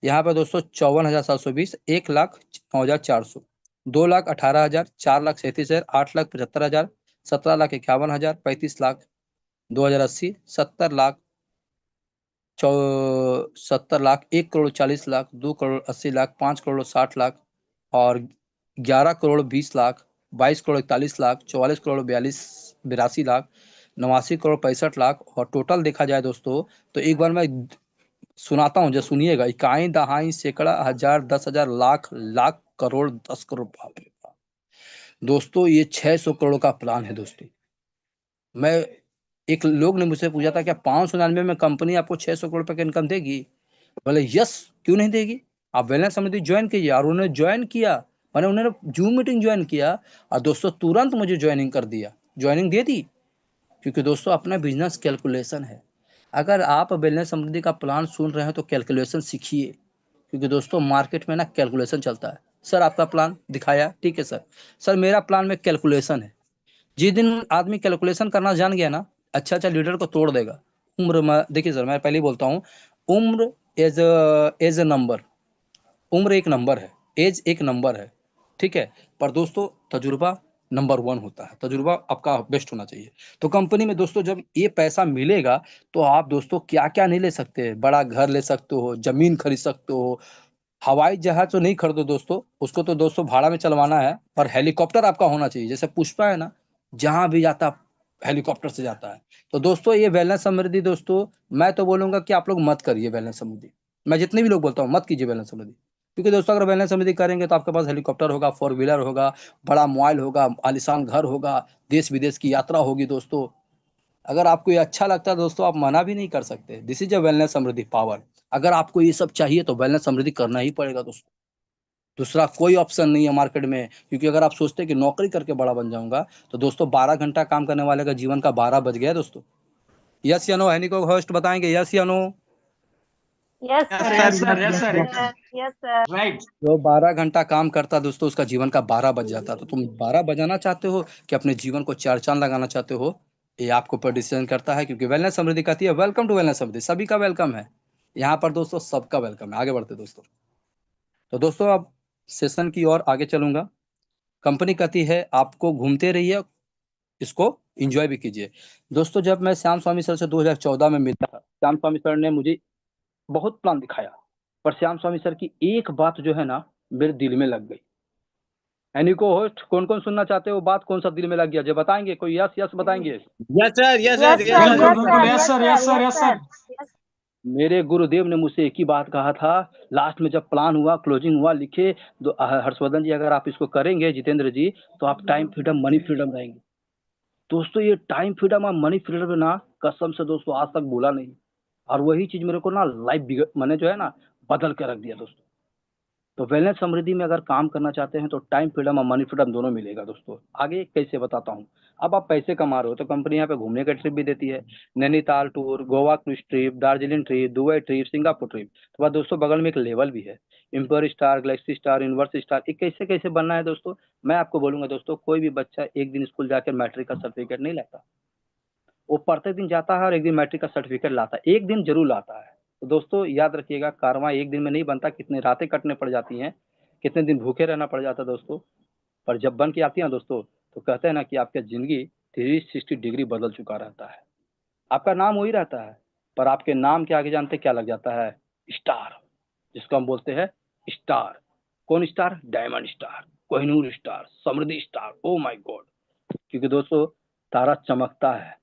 Speaker 1: यहाँ पे दोस्तों 54,720, 1,09,400, 2,18,000, 4,37,000, 8,75,000, 17,51,000, 35 लाख, 2,080, 70 लाख, 70 लाख, 1,40,40,00,000, 2,80,00,000, 5,60,00,000 और 11,20,00,000, 22,41,00,000, 44,42,82,00,000, 89,65,00,000 और टोटल देखा जाए दोस्तों तो एक बार मैं सुनाता हूँ जो सुनिएगा। इकाई दहाई सैकड़ा हजार 10,000 लाख लाख करोड़ 10 करोड़, बाप रे बाप। दोस्तों ये 600 करोड़ का प्लान है दोस्तों। मैं, एक लोग ने मुझसे पूछा था क्या 599 में कंपनी आपको 600 करोड़ रुपए की इनकम देगी? बोले यस, क्यों नहीं देगी। आप वेलनेस समिति ज्वाइन कीजिए। और उन्होंने ज्वाइन किया, मैंने उन्होंने जूम मीटिंग ज्वाइन किया और दोस्तों तुरंत मुझे ज्वाइनिंग कर दिया, ज्वाइनिंग दे दी। क्योंकि दोस्तों अपना बिजनेस कैलकुलेशन है। अगर आप वेलनेस समिति का प्लान सुन रहे हैं तो कैलकुलेशन सीखिए। क्योंकि दोस्तों मार्केट में ना कैलकुलेशन चलता है। सर आपका प्लान दिखाया, ठीक है सर। सर मेरा प्लान में कैलकुलेशन है। जिस दिन आदमी कैलकुलेशन करना जान गया ना, अच्छा अच्छा लीडर को तोड़ देगा। उम्र में देखिए सर, मैं पहले ही बोलता हूँ, उम्र एज ए नंबर, उम्र एक नंबर है, एज एक नंबर है, ठीक है। पर दोस्तों तजुर्बा नंबर 1 होता है। तजुर्बा आपका बेस्ट होना चाहिए। तो कंपनी में दोस्तों जब ये पैसा मिलेगा तो आप दोस्तों क्या क्या नहीं ले सकते हैं। बड़ा घर ले सकते हो, जमीन खरीद सकते हो, हवाई जहाज तो नहीं खरीदो दोस्तों, उसको तो दोस्तों भाड़ा में चलवाना है। पर हेलीकॉप्टर आपका होना चाहिए, जैसे पुष्पा है ना, जहां भी जाता हेलीकॉप्टर से जाता है। तो दोस्तों ये वेलनेस समृद्धि दोस्तों, मैं तो बोलूंगा कि आप लोग मत करिए वेलनेस समृद्धि। मैं जितने भी लोग बोलता हूँ मत कीजिए वेलनेस समृद्धि। क्योंकि दोस्तों अगर वेलनेस समृद्धि करेंगे तो आपके पास हेलीकॉप्टर होगा, 4 व्हीलर होगा, बड़ा मोबाइल होगा, आलिशान घर होगा, देश विदेश की यात्रा होगी दोस्तों। अगर आपको ये अच्छा लगता है दोस्तों, आप मना भी नहीं कर सकते। This is a wellness Samriddhi power. अगर आपको ये सब चाहिए तो वेलनेस समृद्धि करना ही पड़ेगा दोस्तों। दूसरा कोई ऑप्शन नहीं है मार्केट में। क्योंकि अगर आप सोचते हैं कि नौकरी करके बड़ा बन जाऊंगा तो दोस्तों 12 घंटा काम करने वाले का जीवन का 12 बज गया दोस्तों। यस या नो, हैनी को होस्ट बताएंगे यस या no?
Speaker 2: Yes
Speaker 3: Yes,
Speaker 2: sir,
Speaker 3: sir.
Speaker 2: Yes
Speaker 3: Yes, yes, sir. Yes, sir.
Speaker 2: Sir, yes sir.
Speaker 3: Right.
Speaker 1: जो 12 घंटा काम करता दोस्तों उसका जीवन का 12 बज जाता। तो तुम 12 बजाना चाहते हो कि अपने जीवन को 4 चांद लगाना चाहते हो, ये आपको पर डिसीजन करता है। क्योंकि वेलनेस समृद्धि कहती है वेलकम टू वेलनेस समृद्धि, सभी का वेलकम है यहाँ पर दोस्तों, सबका वेलकम है। आगे बढ़ते दोस्तों। तो दोस्तों अब सेशन की ओर आगे चलूंगा। कंपनी कहती है आपको घूमते रहिए, इसको एंजॉय भी कीजिए। दोस्तों जब मैं श्याम स्वामी सर से 2014 में मिला था, श्याम स्वामी सर ने मुझे बहुत प्लान दिखाया। पर श्याम स्वामी सर की एक बात जो है ना मेरे दिल में लग गई। एनी को होस्ट कौन कौन सुनना चाहते हो, बात कौन सा दिल में लग गया जो बताएंगे? कोई यस यस बताएंगे।
Speaker 4: Yes sir, yes
Speaker 2: yes
Speaker 4: sir,
Speaker 2: sir,
Speaker 3: बिल्कुल
Speaker 2: यस
Speaker 3: बिल्कुल
Speaker 2: sir,
Speaker 3: yes
Speaker 2: yes
Speaker 3: sir
Speaker 2: sir,
Speaker 3: yes sir
Speaker 2: yes
Speaker 3: yes
Speaker 2: sir,
Speaker 3: sir.
Speaker 2: Yes.
Speaker 1: मेरे गुरुदेव ने मुझसे एक ही बात कहा था लास्ट में जब प्लान हुआ, क्लोजिंग हुआ, लिखे हर्षवर्धन जी अगर आप इसको करेंगे जितेंद्र जी, तो आप टाइम फ्रीडम मनी फ्रीडम रहेंगे। दोस्तों ये टाइम फ्रीडम और मनी फ्रीडम ना, कसम से दोस्तों आज तक बोला नहीं। और वही चीज मेरे को ना लाइफ मैंने जो है ना बदल के रख दिया दोस्तों। तो वेलनेस समृद्धि में अगर काम करना चाहते हैं तो टाइम फ्रीडम और मनी फ्रीडम दोनों मिलेगा दोस्तों। आगे कैसे बताता हूँ। अब आप पैसे कमा रहे हो तो कंपनी यहाँ पे घूमने का ट्रिप भी देती है। Nainital tour, Goa cruise trip, Darjeeling trip, Dubai trip, Singapore trip. तो बाद दोस्तों बगल में एक लेवल भी है, empire star, galaxy star, universe star. ये कैसे कैसे बनना है दोस्तों, मैं आपको बोलूंगा दोस्तों। कोई भी बच्चा एक दिन स्कूल जाकर मैट्रिक का सर्टिफिकेट नहीं लाता, वो प्रत्येक दिन जाता है और एक दिन मैट्रिक का सर्टिफिकेट लाता है, एक दिन जरूर लाता है। तो दोस्तों याद रखिएगा, कारवां एक दिन में नहीं बनता, कितनी रातें कटने पड़ जाती हैं, कितने दिन भूखे रहना पड़ जाता दोस्तों। पर जब बन के आती है दोस्तों तो कहते हैं ना कि आपकी ज़िंदगी 360 डिग्री बदल चुका रहता है। आपका नाम वही रहता है, पर आपके नाम के आगे जानते क्या लग जाता है? स्टार, जिसको हम बोलते हैं स्टार। कौन star? Diamond star, Kohinoor star, Samriddhi star. Oh my God! क्योंकि दोस्तों तारा चमकता है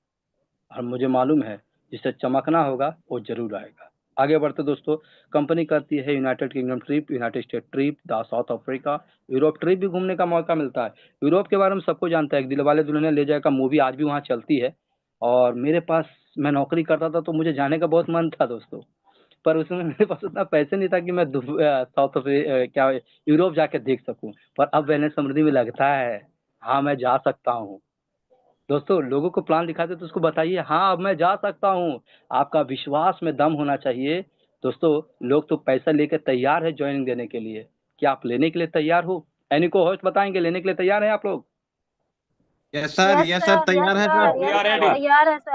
Speaker 1: और मुझे मालूम है जिसे चमकना होगा वो जरूर आएगा। आगे बढ़ते दोस्तों, कंपनी करती है United kingdom trip, United state trip, the south Africa, Europe trip भी घूमने का मौका मिलता है। यूरोप के बारे में सबको जानता है, एक दिलवाले दुल्हनिया ले जाएगा मूवी आज भी वहाँ चलती है। और मेरे पास, मैं नौकरी करता था तो मुझे जाने का बहुत मन था दोस्तों, पर उसमें मेरे पास उतना पैसे नहीं था कि मैं साउथ क्या यूरोप जाके देख सकूं। पर अब मैंने समृद्धि में लगता है हाँ मैं जा सकता हूँ। दोस्तों लोगों को प्लान दिखाते तो उसको बताइए हाँ अब मैं जा सकता हूँ। आपका विश्वास में दम होना चाहिए। दोस्तों लोग तो पैसा लेकर तैयार है ज्वाइनिंग देने के लिए, क्या आप लेने के लिए तैयार हो? एनी को होस्ट बताएंगे, लेने के लिए तैयार हैं आप लोग?
Speaker 3: Yes sir,
Speaker 2: yes
Speaker 3: yes sir,
Speaker 2: sir, yes
Speaker 3: तैयार है
Speaker 2: सर,
Speaker 3: सर।
Speaker 2: यस सर, तैयार है सर।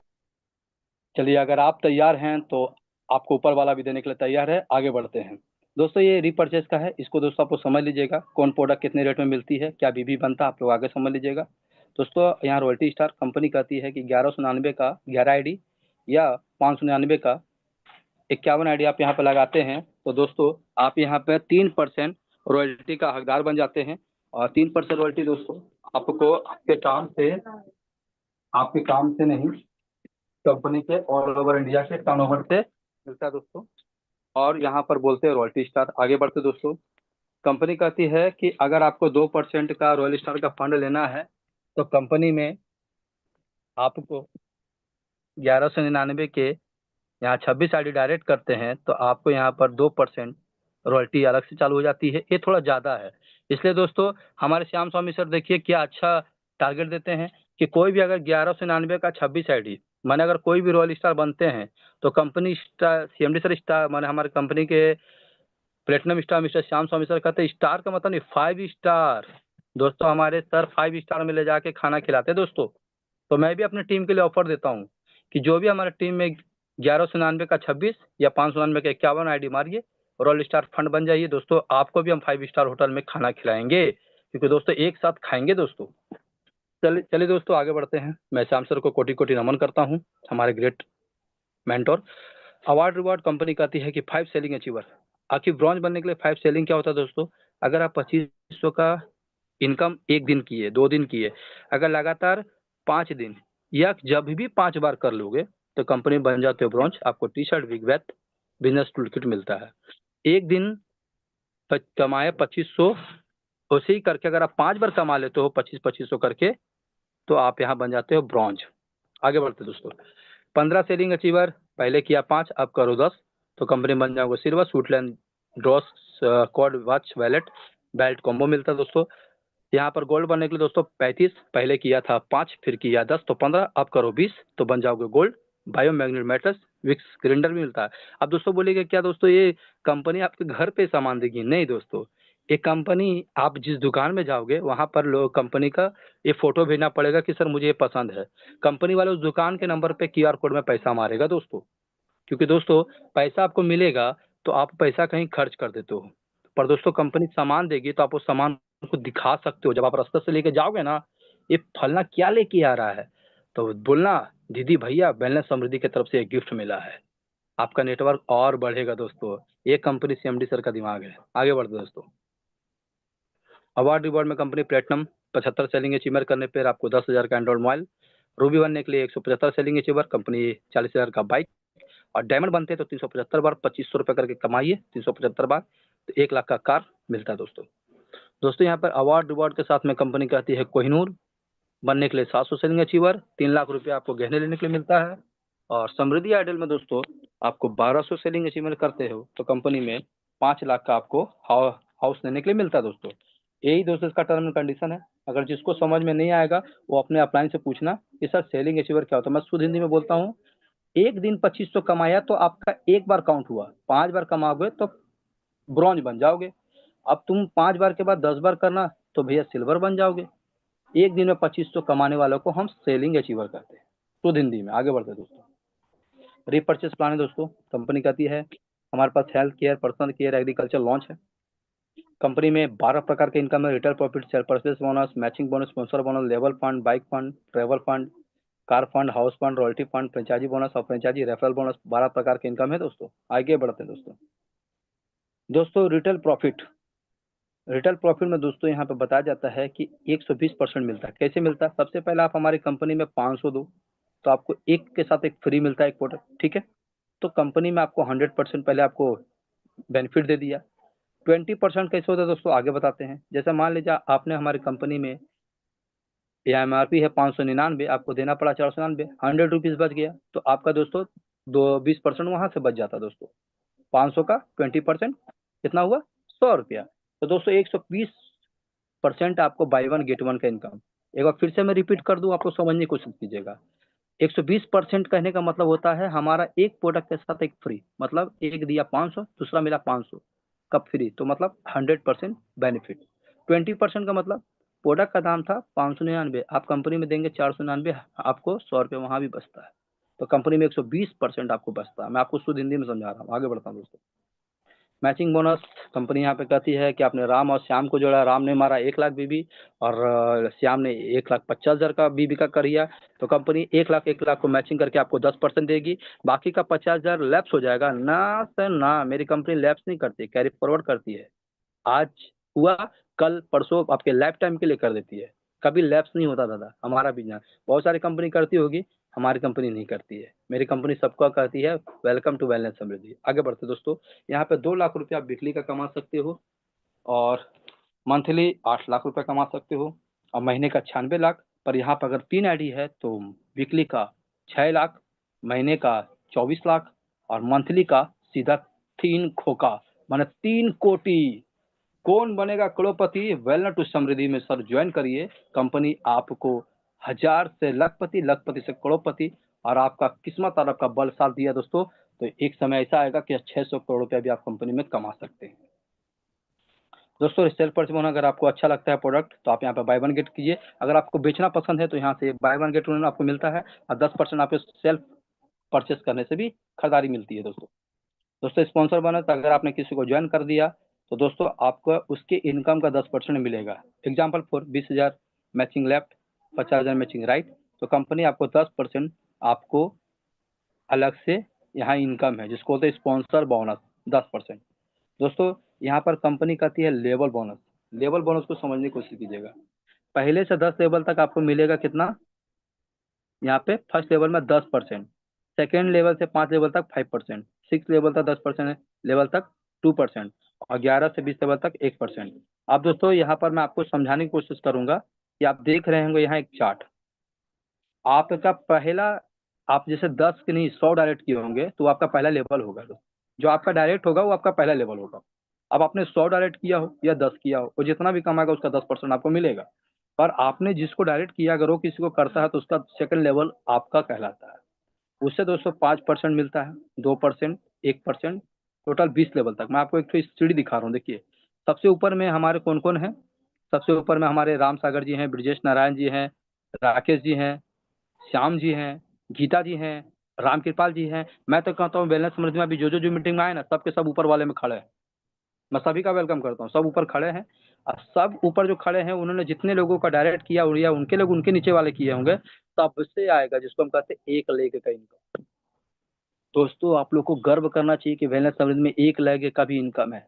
Speaker 1: चलिए अगर आप तैयार हैं तो आपको ऊपर वाला भी देने के लिए तैयार है। आगे बढ़ते हैं दोस्तों, ये रीपर्चेज का है, इसको दोस्तों आपको समझ लीजिएगा कौन प्रोडक्ट कितने रेट में मिलती है, क्या बीबी बनता है, आप लोग आगे समझ लीजिएगा। दोस्तों यहाँ रॉयल्टी स्टार कंपनी कहती है कि 1199 का 11 ID या 599 का 51 ID आप यहाँ पे लगाते हैं तो दोस्तों आप यहाँ पे 3% रॉयल्टी का हकदार बन जाते हैं। और 3% रॉयल्टी दोस्तों आपको आपके काम से नहीं, कंपनी के ऑल ओवर इंडिया के टर्नओवर से मिलता है दोस्तों। और यहाँ पर बोलते हैं रॉयल्टी स्टार। आगे बढ़ते दोस्तों, कंपनी कहती है कि अगर आपको 2% का रॉयल स्टार का फंड लेना है तो कंपनी में आपको 1199 के यहाँ 26 ID डायरेक्ट करते हैं तो आपको यहाँ पर 2% रॉयल्टी अलग से चालू हो जाती है। ये थोड़ा ज़्यादा है, इसलिए दोस्तों हमारे श्याम स्वामी सर देखिए क्या अच्छा टारगेट देते हैं कि कोई भी अगर 1199 का 26 ID माने अगर कोई भी रॉयल स्टार बनते हैं तो company star CMD sir star माने हमारे कंपनी के platinum star mister Shyam Swami sir कहते हैं स्टार का मतलब नहीं 5 स्टार। दोस्तों हमारे सर 5 स्टार में ले जाके खाना खिलाते हैं दोस्तों। तो मैं भी अपनी टीम के लिए ऑफर देता हूँ कि जो भी हमारे टीम में 1199 का 26 या 599 का 51 ID मारिए, रॉयल स्टार फंड बन जाइए दोस्तों, आपको भी हम 5 स्टार होटल में खाना खिलाएंगे, क्योंकि दोस्तों एक साथ खाएंगे दोस्तों। चलिए चलिए दोस्तों आगे बढ़ते हैं। मैं श्याम सर को कोटि कोटि नमन करता हूँ, हमारे great mentor. Award reward company कहती है कि 5 सेलिंग अचीवर। आखिर ब्रॉन्ज बनने के लिए 5 सेलिंग क्या होता है दोस्तों? अगर आप 2500 का इनकम एक दिन की है, 2 दिन की है, अगर लगातार 5 दिन या जब भी 5 बार कर लोगे तो कंपनी बन जाते हो ब्रॉन्ज। आपको t-shirt wig with business tool kit मिलता है। एक दिन कमाए 2500, उसे ही करके अगर आप 5 बार कमा लेते हो 25-2500 करके तो आप यहाँ बन जाते हो ब्रॉन्ज। आगे बढ़ते दोस्तों, 15 सेलिंग अचीवर, पहले किया 5 अब करो 10 तो कंपनी बन जाओगे सिल्वर। सूटलैंड ड्रॉस cord watch wallet belt combo मिलता है दोस्तों। यहाँ पर गोल्ड बनने के लिए दोस्तों 35, पहले किया था 5 फिर किया 10 तो 15 अब करो 20 तो बन जाओगे gold. Bio magnet mattress Vicks cylinder भी मिलता है। अब दोस्तों बोलिएगा क्या दोस्तों ये कंपनी आपके घर पे सामान देगी? नहीं दोस्तों, ये कंपनी आप जिस दुकान में जाओगे वहाँ पर लोग कंपनी का ये फोटो भेजना पड़ेगा कि सर मुझे ये पसंद है। कंपनी वाले उस दुकान के नंबर पे QR कोड में पैसा मारेगा दोस्तों, क्योंकि दोस्तों पैसा आपको मिलेगा तो आप पैसा कहीं खर्च कर देते हो, पर दोस्तों कंपनी सामान देगी तो आप उस सामान को दिखा सकते हो। जब आप रास्ते से लेके जाओगे ना, ये फलना क्या लेके आ रहा है, तो बोलना दीदी भैया वेलनेस समृद्धि की तरफ से एक गिफ्ट मिला है। आपका नेटवर्क और बढ़ेगा दोस्तों। ये कंपनी CMD सर का दिमाग है। आगे बढ़ते दोस्तों, अवार्ड रिवॉर्ड में कंपनी प्लेटिनम 75 सेलिंग अचीवर करने पर आपको 10,000 का एंड्रॉइड मोबाइल, रूबी बनने के लिए 175 सेलिंग अचीवर कंपनी 40,000 का बाइक, और डायमंड बनते हैं तो 375 बार 2500 रुपये करके कमाइए, 375 बार तो 1 लाख का कार मिलता है दोस्तों। दोस्तों यहाँ पर अवार्ड रिवॉर्ड के साथ में कंपनी कहती है कोहिनूर बनने के लिए 700 सेलिंग अचीवर, 3 लाख रुपये आपको गहने लेने के लिए मिलता है। और समृद्धि आइडल में दोस्तों आपको 1200 सेलिंग अचीवर करते हो तो कंपनी में 5 लाख का आपको हाउस लेने के लिए मिलता है दोस्तों। यही दोस्तों इसका टर्म एंड कंडीशन है। अगर जिसको समझ में नहीं आएगा वो अपने अपलाइन से पूछना कि सर सेलिंग अचीवर क्या होता है। मैं शुद्ध हिंदी में बोलता हूँ, एक दिन 2500 कमाया तो आपका एक बार काउंट हुआ, 5 बार कमाओगे तो ब्रॉन्ज बन जाओगे। अब तुम 5 बार के बाद 10 बार करना तो भैया सिल्वर बन जाओगे। एक दिन में 2500 कमाने वालों को हम सेलिंग अचीवर कहते हैं शुद्ध हिंदी में। आगे बढ़ते हैं दोस्तों, रीपर्चेस प्लान है दोस्तों। कंपनी कहती है हमारे पास health care, personal care, agriculture launch है। कंपनी में 12 प्रकार के इनकम है। Retail profit, share purchase bonus, matching bonus, sponsor bonus, level fund, bike fund, travel fund, car fund, house fund, royalty fund, franchisee bonus और फ्रेंचाइजी रेफरल बोनस। 12 प्रकार के इनकम है दोस्तों। आगे बढ़ते हैं दोस्तों रिटेल प्रॉफिट में दोस्तों यहाँ पे बताया जाता है कि 120% मिलता है। कैसे मिलता है? सबसे पहले आप हमारी कंपनी में 500 दो तो आपको एक के साथ एक फ्री मिलता है, एक प्रोडक्ट, ठीक है। तो कंपनी में आपको 100% पहले आपको बेनिफिट दे दिया। 20% कैसे होता है दोस्तों, आगे बताते हैं। जैसे मान लीजिए आपने हमारी कंपनी में एमआरपी है 599, आपको देना पड़ा 499, 100 रुपीज बच गया तो आपका दोस्तों 20% वहां से बच जाता दोस्तों। 500 का 20% कितना हुआ? 100 रुपया। तो दोस्तों 120% आपको बाई वन गेट वन का इनकम। एक बार फिर से मैं रिपीट कर दूं, आपको समझने की कोशिश कीजिएगा। 120% कहने का मतलब होता है हमारा एक प्रोडक्ट के साथ एक फ्री, मतलब एक दिया 500, दूसरा मिला 500 कब फ्री, तो मतलब 100% बेनिफिट। 20% का मतलब प्रोडक्ट का दाम था 599, आप कंपनी में देंगे 499, आपको 100 रुपये वहां भी बचता है। तो कंपनी में 120% आपको बचता है। मैं आपको शुद्ध हिंदी में समझा रहा हूँ, आगे बढ़ता हूँ दोस्तों। मैचिंग बोनस कंपनी यहाँ पे कहती है कि आपने राम और श्याम को जोड़ा, राम ने मारा 1 लाख बीबी और श्याम ने 1,50,000 का बीबी का करिया, तो कंपनी 1 लाख को मैचिंग करके आपको 10% देगी। बाकी का 50,000 लैप्स हो जाएगा ना सर ना, मेरी कंपनी लैप्स नहीं करती, कैरी फॉरवर्ड करती है। आज हुआ, कल परसों आपके लाइफ टाइम के लिए कर देती है। कभी लैप्स नहीं होता दादा हमारा बिजनेस। बहुत सारी कंपनी करती होगी, हमारी कंपनी नहीं करती है। मेरी कंपनी सबको कहती है वेलकम टू वेलनेस समृद्धि। आगे बढ़ते दोस्तों, यहाँ पे 2 लाख रुपया आप वीकली का कमा सकते हो और मंथली 8 लाख रुपया कमा सकते हो और महीने का 96 लाख। पर यहाँ पर अगर 3 आईडी है तो वीकली का 6 लाख, महीने का 24 लाख और मंथली का सीधा 3 खोखा, माने 3 कोटि। कौन बनेगा करोड़पति? वेलनेस टू समृद्धि में सर ज्वाइन करिए। कंपनी आपको 1000 से लखपति, लखपति से करोड़पति और आपका किस्मत और आपका बल साथ दिया दोस्तों, तो एक समय ऐसा आएगा कि 600 करोड़ रुपया भी आप कंपनी में कमा सकते हैं दोस्तों। सेल्फ परचेज अगर आपको अच्छा लगता है प्रोडक्ट तो आप यहाँ पे बाय वन गेट कीजिए। अगर आपको बेचना पसंद है तो यहाँ से बाय वन गेट वन आपको मिलता है और 10% आपको सेल्फ परचेज करने से भी खरीदारी मिलती है दोस्तों स्पॉन्सर बना तो अगर आपने किसी को ज्वाइन कर दिया तो दोस्तों आपको उसके इनकम का 10% मिलेगा। Example for 20,000 matching left, 50,000 matching right, तो कंपनी आपको 10% आपको अलग से यहाँ इनकम है जिसको बोलते हैं स्पॉन्सर बोनस 10%। दोस्तों यहाँ पर कंपनी कहती है लेवल बोनस। लेवल बोनस को समझने की कोशिश कीजिएगा। पहले से 10 लेवल तक आपको मिलेगा कितना? यहाँ पे फर्स्ट लेवल में 10%, सेकेंड लेवल से 5 लेवल तक 5%, 6 लेवल तक 10% लेवल तक 2% और 11 से 20 लेवल तक 1%। अब दोस्तों यहाँ पर मैं आपको समझाने की कोशिश करूंगा कि आप देख रहे होंगे यहाँ एक चार्ट। आपका पहला, आप जैसे 10 के नहीं 100 डायरेक्ट किए होंगे तो आपका पहला लेवल होगा। जो आपका डायरेक्ट होगा वो आपका पहला लेवल होगा। अब आपने 100 डायरेक्ट किया हो या 10 किया हो, वो जितना भी कमाएगा उसका 10% आपको मिलेगा। पर आपने जिसको डायरेक्ट किया, अगर वो किसी को करता है तो उसका सेकंड लेवल आपका कहलाता है। उससे दोस्तों 5% मिलता है, 2%, 1%, टोटल 20 लेवल तक। मैं आपको एक तो सीढ़ी दिखा रहा हूँ, देखिए। सबसे ऊपर में हमारे कौन कौन है? सबसे ऊपर में हमारे राम सागर जी हैं, ब्रजेश नारायण जी हैं, राकेश जी हैं, श्याम जी हैं, गीता जी हैं, राम कृपाल जी हैं। मैं तो कहता हूँ वेलनेस समृद्धि में अभी जो मीटिंग में आए ना, सबके सब ऊपर वाले में खड़े हैं। मैं सभी का वेलकम करता हूँ, सब ऊपर खड़े हैं। और सब ऊपर जो खड़े हैं उन्होंने जितने लोगों का डायरेक्ट किया या उनके लोग उनके नीचे वाले किए होंगे, तब से आएगा जिसको हम कहते हैं 1 लेग का इनकम। दोस्तों आप लोग को गर्व करना चाहिए कि वेलनेस समृद्धि में 1 लेग का भी इनकम है।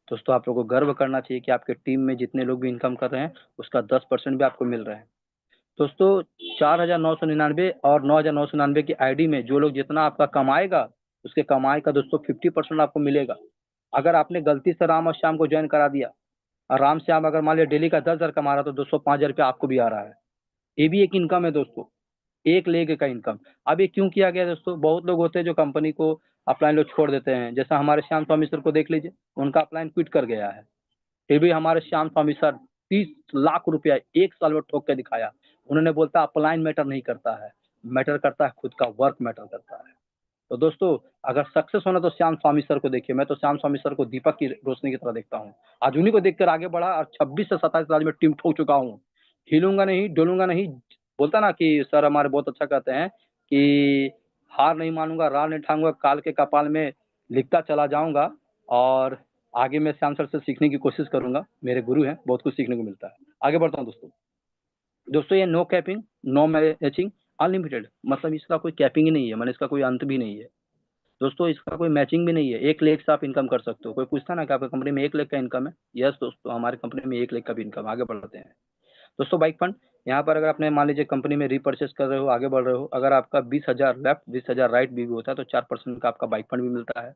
Speaker 1: दोस्तों आप लोग को गर्व करना चाहिए कि आपके टीम में जितने लोग भी इनकम कर रहे हैं उसका 10% भी आपको मिल रहा है दोस्तों। 4,999 और 9,999 की आईडी में जो लोग जितना आपका कमाएगा उसके कमाई का दोस्तों 50% आपको मिलेगा। अगर आपने गलती से राम और श्याम को ज्वाइन करा दिया और राम श्याम अगर मान लिया डेली का 10,000 कमा रहा तो दोस्तों 5,000 रुपया आपको भी आ रहा है। ये भी एक इनकम है दोस्तों, 1 लेग का इनकम। अब ये क्यों किया गया दोस्तों? बहुत लोग होते हैं जो कंपनी को अपलाइन लोग छोड़ देते हैं, जैसा हमारे श्याम स्वामी सर को देख लीजिए, उनका अपलाइन क्विट कर गया है। फिर भी हमारे श्याम स्वामी सर 30 लाख रुपया 1 साल में ठोक के दिखाया। उन्होंने बोलता अपलाइन मैटर नहीं करता है, मैटर करता है खुद का वर्क मैटर करता है। तो दोस्तों अगर सक्सेस होना तो श्याम स्वामी सर को देखिए। मैं तो श्याम स्वामी सर को दीपक की रोशनी की तरह देखता हूँ। आज उन्हीं को देखकर आगे बढ़ा और 26 से 27 साल में टीम ठोक चुका हूँ। हिलूंगा नहीं, डोलूंगा नहीं। बोलता ना कि सर हमारे बहुत अच्छा कहते हैं कि हार नहीं मानूंगा, राह नहीं ठाऊंगा, काल के कपाल में लिखता चला जाऊंगा और आगे मैं श्याम सर से सीखने की कोशिश करूंगा, मेरे गुरु हैं, बहुत कुछ सीखने को मिलता है। आगे बढ़ता हूँ दोस्तों ये no capping, no matching, unlimited, मतलब इसका कोई कैपिंग ही नहीं है, मैंने इसका कोई अंत भी नहीं है दोस्तों, इसका कोई मैचिंग भी नहीं है। 1 लाख से आप इनकम कर सकते हो। कोई पूछता ना कि आपकी कंपनी में 1 लाख का इनकम है, यस दोस्तों हमारी कंपनी में 1 लाख का भी इनकम। आगे बढ़ते हैं दोस्तों। बाइक फंड, यहाँ पर अगर आपने मान लीजिए कंपनी में रीपर्चेस कर रहे हो, आगे बढ़ रहे हो, अगर आपका 20,000 लेफ्ट 20,000 राइट भी होता है तो 4% का आपका बाइक फंड भी मिलता है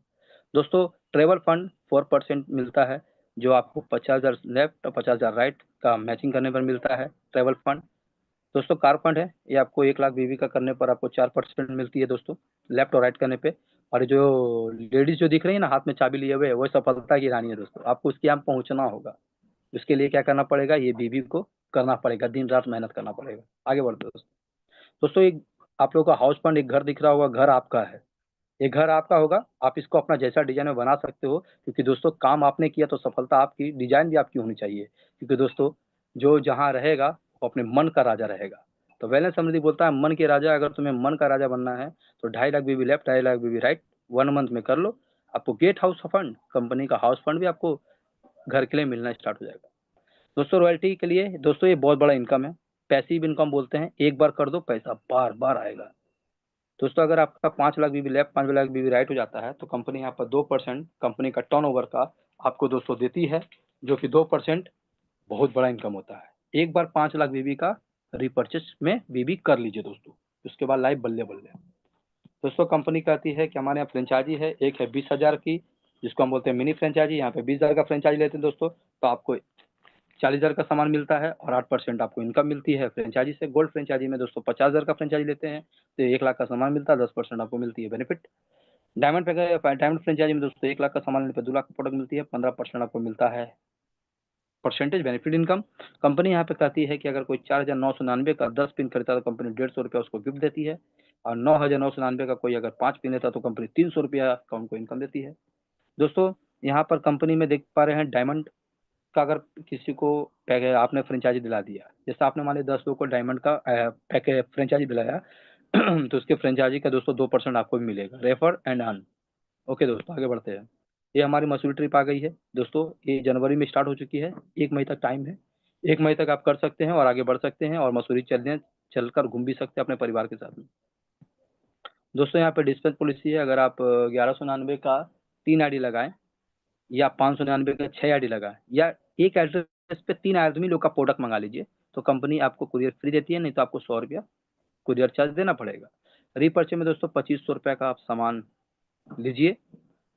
Speaker 1: दोस्तों। ट्रेवल फंड 4% मिलता है, जो आपको 50,000 लेफ्ट और 50,000 राइट का मैचिंग करने पर मिलता है ट्रेवल फंड दोस्तों। कार फंड है, ये आपको 1 लाख बीवी का करने पर आपको 4% मिलती है दोस्तों, लेफ्ट और राइट करने पे। और जो लेडीज जो दिख रही है ना हाथ में चाबी लिए हुए, वो सफलता की रानी है दोस्तों, आपको उसके यहाँ पहुंचना होगा। उसके लिए क्या करना पड़ेगा, ये बीवी को करना पड़ेगा, दिन रात मेहनत करना पड़ेगा। आगे बढ़ते दोस्तों एक आप लोगों का हाउस फंड, एक घर दिख रहा होगा, घर आपका है, ये घर आपका होगा, आप इसको अपना जैसा डिजाइन में बना सकते हो, क्योंकि दोस्तों काम आपने किया तो सफलता आपकी, डिजाइन भी आपकी होनी चाहिए, क्योंकि दोस्तों जो जहाँ रहेगा वो अपने मन का राजा रहेगा। तो वैलेंस समृद्धि बोलता है मन के राजा, अगर तुम्हें मन का राजा बनना है तो 2.5 लाख बीबी लेफ्ट 2.5 लाख बीबी राइट 1 मंथ में कर लो, आपको गेट हाउस फंड, कंपनी का हाउस फंड भी आपको घर के लिए मिलना स्टार्ट हो जाएगा दोस्तों। रॉयल्टी के लिए दोस्तों ये बहुत बड़ा इनकम है, पैसिव इनकम बोलते हैं, एक बार कर दो पैसा बार बार आएगा दोस्तों। अगर आपका 5 लाख बीबी लेफ्ट 5 लाख बीबी राइट हो जाता है तो कंपनी यहाँ पर 2% कंपनी का टर्नओवर का आपको दोस्तों देती है, जो कि 2% बहुत बड़ा इनकम होता है। एक बार 5 लाख बीबी का रिपर्चेस में बीबी कर लीजिए दोस्तों, उसके बाद लाइफ बल्ले बल्ले दोस्तों। कंपनी कहती है कि हमारे यहाँ फ्रेंचाइजी है, एक है 20,000 की जिसको हम बोलते हैं मिनी फ्रेंचाइजी, यहाँ पे 20,000 का फ्रेंचाइजी लेते हैं दोस्तों, तो आपको 40,000 का सामान मिलता है और 8% आपको इनकम मिलती है फ्रेंचाइजी से। गोल्ड फ्रेंचाइजी में दोस्तों 50,000 का फ्रेंचाइजी लेते हैं तो 1 लाख का सामान मिलता है, 10% आपको मिलती है बेनिफिट। डायमंड फ्रेंचाइजी में दोस्तों 1 लाख का सामान लेने पर 2 लाख का प्रोडक्ट मिलती है, 15% आपको मिलता है परसेंटेज बेनिफिट इनकम। कंपनी यहाँ पे कहती है कि अगर कोई 4,999 का 10 पिन खरीदता है तो कंपनी 150 रुपया उसको गिफ्ट देती है, और 9,999 का कोई अगर 5 पिन लेता है तो कंपनी 300 रुपया का उनको इनकम देती है दोस्तों। यहाँ पर कंपनी में देख पा रहे हैं डायमंड का, अगर किसी को आपने फ्रेंचाइजी दिला दिया, जैसे आपने मान लिया 10 लोगों को डायमंड का पैकेज फ्रेंचाइजी दिलाया तो उसके फ्रेंचाइजी का दोस्तों 2% आपको भी मिलेगा, रेफर एंड अर्न। ओके दोस्तों आगे बढ़ते हैं। ये हमारी मसूरी ट्रिप आ गई है दोस्तों, ये जनवरी में स्टार्ट हो चुकी है, 1 मई तक टाइम है, 1 मई तक आप कर सकते हैं और आगे बढ़ सकते हैं, और मसूरी चलकर घूम भी सकते हैं अपने परिवार के साथ में दोस्तों। यहाँ पे डिस्पेंस पॉलिसी है, अगर आप 1199 का 3 आईडी लगाएं या 599 का 6 आईडी लगाएं, या एक एड्रेस पे 3 आदमी लोग का प्रोडक्ट मंगा लीजिए तो कंपनी आपको कुरियर फ्री देती है, नहीं तो आपको 100 रुपया कुरियर चार्ज देना पड़ेगा। रीपर्चे में दोस्तों 2500 रुपये का आप सामान लीजिए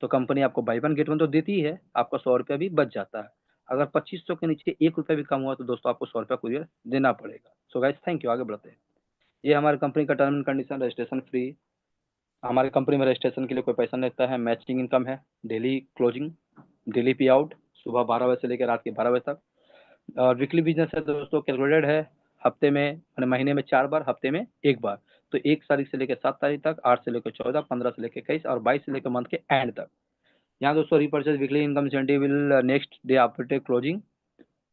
Speaker 1: तो कंपनी आपको बाई वन गेट वन तो देती ही है, आपका 100 रुपया भी बच जाता है। अगर 2500 के नीचे 1 रुपया भी कम हुआ तो दोस्तों आपको 100 रुपया कुरियर देना पड़ेगा। सो गाइस थैंक यू, आगे बढ़ते हैं। ये हमारी कंपनी का term and condition, registration free, हमारी कंपनी में रजिस्ट्रेशन के लिए कोई पैसा नहीं लगता है, मैचिंग इनकम है, डेली क्लोजिंग, डेली पे आउट सुबह 12 बजे से लेकर रात के 12 बजे तक, और वीकली बिजनेस है दोस्तों, कैलकुलेटेड है, हफ्ते में महीने में 4 बार, हफ्ते में 1 बार, तो 1 तारीख से लेकर 7 तारीख तक, 8 से लेकर 14, 15 से लेकर 21 और 22 से लेकर मंथ के एंड तक। यहाँ दोस्तों repurchase weekly income incentive will next day after closing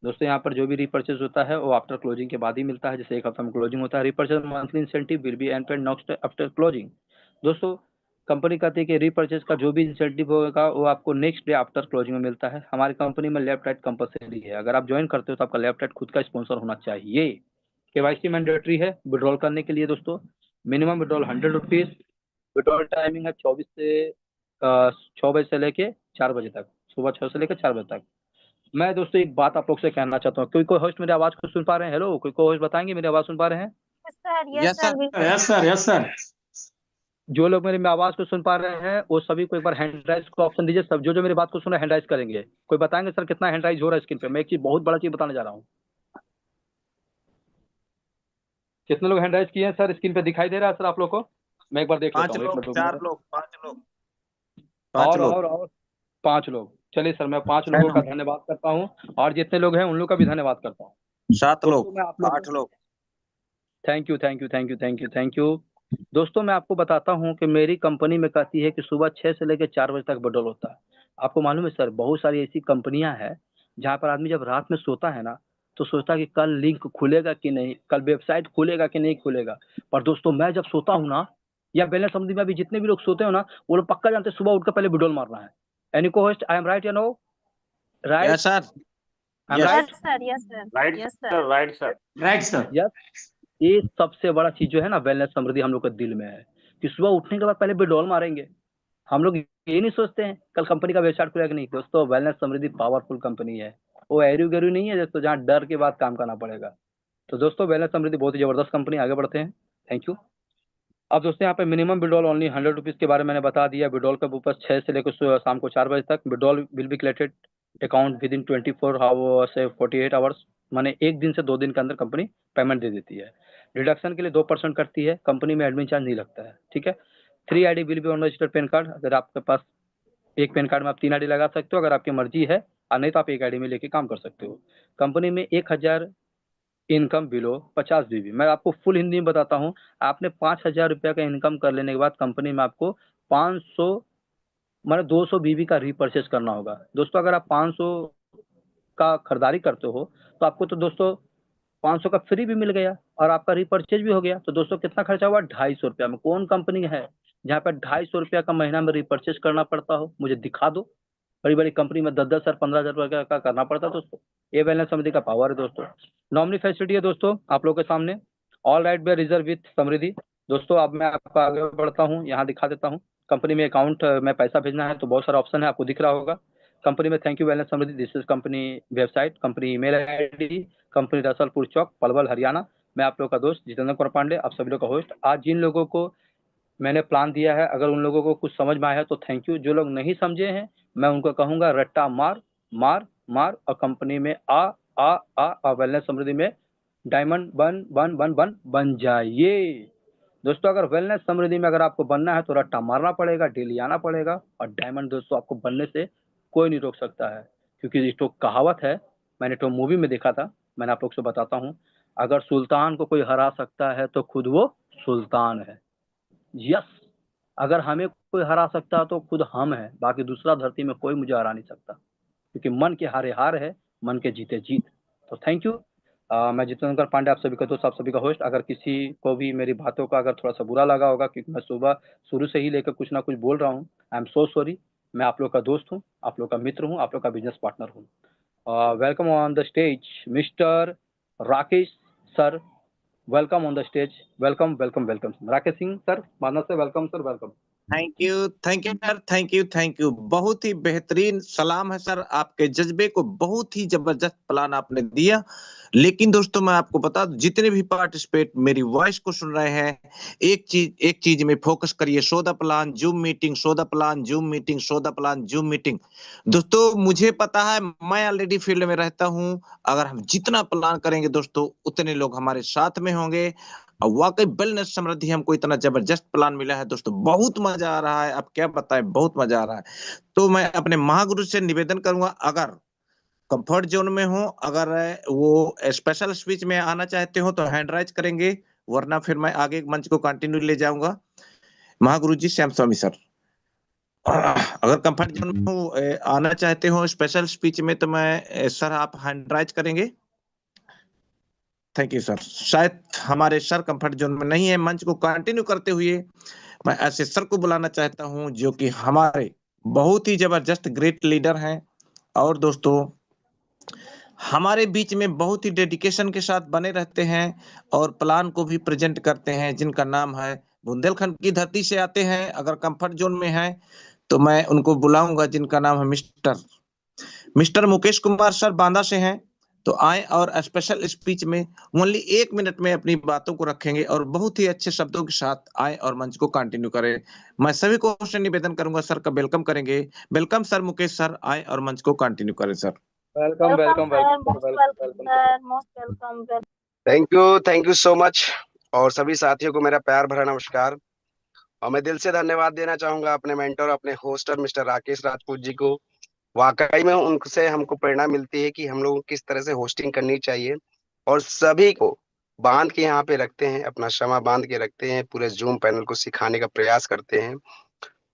Speaker 1: दोस्तों, यहाँ पर जो भी रिपर्चेज होता है वो आफ्टर क्लोजिंग के बाद ही मिलता है, जैसे 1 हफ्ता में क्लोजिंग होता है। Repurchase monthly incentive will be and paid next after closing दोस्तों। कंपनी कहती है कि रिपर्चेज का जो भी इंसेंटिव होगा वो आपको नेक्स्ट डे आफ्टर क्लोजिंग में मिलता है। हमारी कंपनी में लेफ्ट राइट कंपलसरी है, अगर आप ज्वाइन करते हो तो आपका लेफ्ट राइट खुद का स्पॉन्सर होना चाहिए। केवाईसी मैंडेटरी है विड्रॉल करने के लिए दोस्तों, minimum withdrawal 100 rupees, withdrawal timing है 6 बजे से लेके 4 बजे तक, सुबह 6 से लेकर 4 बजे तक। मैं दोस्तों एक बात आप लोग से कहना चाहता हूँ, कोई होस्ट मेरी आवाज़ को सुन पा रहे हैं? हेलो, कोई होस्ट बताएंगे मेरी आवाज़ सुन पा रहे हैं?
Speaker 2: Yes sir,
Speaker 3: yes sir, yes sir.
Speaker 1: जो लोग मेरी आवाज़ को सुन पा रहे हैं वो सभी को एक बार हैंड राइज को ऑप्शन दीजिए, सब जो मेरी बात को सुन रहे हैं हैंड राइज करेंगे। कोई बताएंगे सर कितना हैंड राइज हो रहा है स्क्रीन पे? मैं एक चीज़ बहुत बड़ा चीज़ बताने जा रहा हूँ। कितने लोग हैंड राइज किए हैं सर? स्क्रीन पे दिखाई दे रहा है सर आप लोग को? मैं एक बार देख लेता
Speaker 3: 5
Speaker 1: हूँ, एक
Speaker 3: लोग,
Speaker 1: मिनट
Speaker 3: 4 लोग, 5 लोग, 5
Speaker 1: और
Speaker 3: लोग,
Speaker 1: और 5 लोग। चलिए सर, मैं 5
Speaker 3: 6
Speaker 1: लोगों का
Speaker 3: लोग,
Speaker 1: धन्यवाद करता हूँ, और जितने लोग हैं उन लोग का भी धन्यवाद करता हूँ
Speaker 3: 7
Speaker 1: दोस्तों।
Speaker 3: लोग,
Speaker 1: मैं आप लोग
Speaker 3: 8 लोग।
Speaker 1: Thank you thank you thank you thank you thank you दोस्तों। मैं आपको बताता हूँ कि मेरी कंपनी में कहती है कि सुबह 6 से लेकर 4 बजे तक विड्रॉल होता है। आपको मालूम है सर, बहुत सारी ऐसी कंपनियां हैं जहाँ पर आदमी जब रात में सोता है ना तो सोचता है कि कल लिंक खुलेगा कि नहीं, कल वेबसाइट खुलेगा कि नहीं खुलेगा। पर दोस्तों मैं जब सोता हूँ ना, या बैलेंस समझी में भी जितने भी लोग सोते हो ना, वो लोग पक्का जानते हैं सुबह उठकर पहले विड्रॉल मारना है। एनी को होस्ट, आई एम राइट या नो?
Speaker 4: क्या
Speaker 1: right?
Speaker 4: Sir?
Speaker 1: I am
Speaker 4: yes
Speaker 1: right?
Speaker 2: Yes sir, yes sir,
Speaker 3: right
Speaker 2: yes
Speaker 3: sir,
Speaker 2: sir.
Speaker 3: Right sir, right sir.
Speaker 1: Yes. ये सबसे बड़ा चीज जो है ना, वेलनेस समृद्धि हम लोग के दिल में है कि सुबह उठने के बाद पहले विड्रॉल मारेंगे। हम लोग ये नहीं सोचते हैं कल कंपनी का वेबसाइट खुलेगा कि नहीं। दोस्तों, वेलनेस समृद्धि पावरफुल कंपनी है। वो एरू गैरू नहीं है दोस्तों, जहाँ डर के बाद काम करना पड़ेगा। तो दोस्तों, वेलनेस समृद्धि बहुत ही जबरदस्त कंपनी। आगे बढ़ते हैं। Thank you. अब दोस्तों, यहाँ पे मिनिमम विड्रॉल ओनली 100 रुपीज़ के बारे में मैंने बता दिया। विड्रॉल का ऊपर 6 से लेकर शाम को 4 बजे तक। Withdrawal will be collected account with in 24 hours से 48 आवर्स, माने 1 दिन से 2 दिन के अंदर कंपनी पेमेंट दे देती है। डिडक्शन के लिए 2% कटती है। कंपनी में एडमिन चार्ज नहीं लगता है, ठीक है। 3 ID will be on registered pan card. अगर आपके पास एक पैन कार्ड में आप 3 ID लगा सकते हो, अगर आपकी मर्जी है, और नहीं तो आप 1 ID में लेके काम कर सकते हो। कंपनी में 1000 इनकम बिलो 50 बीबी। मैं आपको फुल हिंदी में बताता हूँ। आपने 5000 रुपया का इनकम कर लेने के बाद कंपनी में आपको 500 माने 200 बीबी का रीपरचेज करना होगा। दोस्तों, अगर आप 500 का खरीदारी करते हो तो आपको तो दोस्तों 500 का फ्री भी मिल गया और आपका रीपरचेज भी हो गया। तो दोस्तों, कितना खर्चा हुआ? 250 रुपया में। कौन कंपनी है जहाँ पर 250 रुपया का महीना में रीपरचेज करना पड़ता हो? मुझे दिखा दो। बड़ी बड़ी कंपनी में 10-10 हजार 15,000 रुपये का करना पड़ता है दोस्तों। ये बैलेंस समृद्धि का पावर है दोस्तों। नॉमिनी फैसिलिटी है दोस्तों आप लोग के सामने। All right be reserve with Samriddhi. दोस्तों, अब मैं आपको आगे बढ़ता हूँ, यहाँ दिखा देता हूँ। कंपनी में अकाउंट में पैसा भेजना है तो बहुत सारा ऑप्शन है, आपको दिख रहा होगा। कंपनी में thank you balance Samriddhi. This is company website, company email ID, company Rasalpur Chowk, Palwal, Haryana. मैं आप लोग का दोस्त जितेंद्र कुमार पांडे, आप सभी लोग का होस्ट। आज जिन लोगों को मैंने प्लान दिया है, अगर उन लोगों को कुछ समझ में आया है तो थैंक यू। जो लोग नहीं समझे हैं, मैं उनको कहूंगा रट्टा मार मार मार, और कंपनी में आ आ आ और वेलनेस समृद्धि में डायमंड बन बन बन बन बन जाइए। दोस्तों, अगर वेलनेस समृद्धि में अगर आपको बनना है तो रट्टा मारना पड़ेगा, डेली आना पड़ेगा, और डायमंड दोस्तों आपको बनने से कोई नहीं रोक सकता है। क्योंकि ये तो कहावत है, मैंने तो मूवी में देखा था। मैंने आप लोग से बताता हूँ, अगर सुल्तान को कोई हरा सकता है तो खुद वो सुल्तान है। यस, अगर हमें कोई हरा सकता है तो खुद हम हैं, बाकी दूसरा धरती में कोई मुझे हरा नहीं सकता। क्योंकि मन के हारे हार है, मन के जीते जीत। तो थैंक यू। मैं जितेंद्र पांडे, आप सभी का दोस्त, आप सभी का होस्ट। अगर किसी को भी मेरी बातों का अगर थोड़ा सा बुरा लगा होगा, क्योंकि मैं सुबह शुरू से ही लेकर कुछ ना कुछ बोल रहा हूँ, आई एम सो सॉरी। मैं आप लोग का दोस्त हूँ, आप लोग का मित्र हूँ, आप लोग का बिजनेस पार्टनर हूँ। Welcome on the stage mister Rakesh sir. Welcome on the stage. Welcome welcome welcome. Rakesh Singh sir, Manas से welcome sir, welcome.
Speaker 4: Thank you sir, thank you. बहुत ही बेहतरीन सलाम है सर। आपके जज्बे को बहुत ही जबरदस्त प्लान आपने दिया। लेकिन दोस्तों, मैं आपको बता दूं, जितने भी पार्टिसिपेट मेरी वॉइस को सुन रहे हैं, एक चीज में फोकस करिए। Show the plan, zoom meeting, show the plan, zoom meeting, show the plan, zoom meeting. दोस्तों, मुझे पता है, मैं ऑलरेडी फील्ड में रहता हूं। अगर हम जितना प्लान करेंगे दोस्तों, उतने लोग हमारे साथ में होंगे। और वाकई वेलनेस समृद्धि हमको इतना जबरदस्त प्लान मिला है दोस्तों, बहुत मजा आ रहा है। अब क्या बताएं, बहुत मजा आ रहा है। तो मैं अपने महागुरु से निवेदन करूंगा, अगर कंफर्ट जोन में हो, अगर वो स्पेशल स्पीच में आना चाहते हो तो हैंड राइज करेंगे, वरना फिर मैं आगे मंच को कंटिन्यू ले जाऊंगा। महागुरु जी, श्याम स्वामी सर। अगर कंफर्ट जोन में हो, आना चाहते हो स्पेशल स्पीच में, तो मैं सर, आप हैंड राइज करेंगे। Thank you sir. शायद हमारे सर कंफर्ट जोन में नहीं है। मंच को कंटिन्यू करते हुए मैं ऐसे सर को बुलाना चाहता हूं जो कि हमारे बहुत ही जबरदस्त ग्रेट लीडर हैं, और दोस्तों हमारे बीच में बहुत ही डेडिकेशन के साथ बने रहते हैं और प्लान को भी प्रेजेंट करते हैं, जिनका नाम है, बुंदेलखंड की धरती से आते हैं। अगर कंफर्ट जोन में है तो मैं उनको बुलाऊंगा, जिनका नाम है mister mister Mukesh Kumar sir, Banda से हैं। तो आए और स्पेशल स्पीच में ओनली 1 मिनट में अपनी बातों को रखेंगे और बहुत ही अच्छे शब्दों के साथ आए और मंच को कंटिन्यू करें। मैं सभी को से निवेदन करूंगा, सर का वेलकम करेंगे। वेलकम सर मुकेश सर, आए और मंच को कंटिन्यू करें sir.
Speaker 1: Welcome
Speaker 2: welcome
Speaker 1: welcome
Speaker 2: sir,
Speaker 1: welcome
Speaker 2: most
Speaker 1: sir, welcome
Speaker 2: welcome
Speaker 1: welcome sir.
Speaker 2: Sir, most welcome.
Speaker 5: Thank you so much. और सभी साथियों को मेरा प्यार भरा नमस्कार। और मैं दिल से धन्यवाद देना चाहूंगा अपने मेंटर, अपने होस्टर मिस्टर राकेश राजपूत जी को। वाकई में उनसे हमको प्रेरणा मिलती है कि हम लोगों को किस तरह से होस्टिंग करनी चाहिए, और सभी को बांध के यहाँ पे रखते हैं, अपना क्षमा बांध के रखते हैं, पूरे जूम पैनल को सिखाने का प्रयास करते हैं।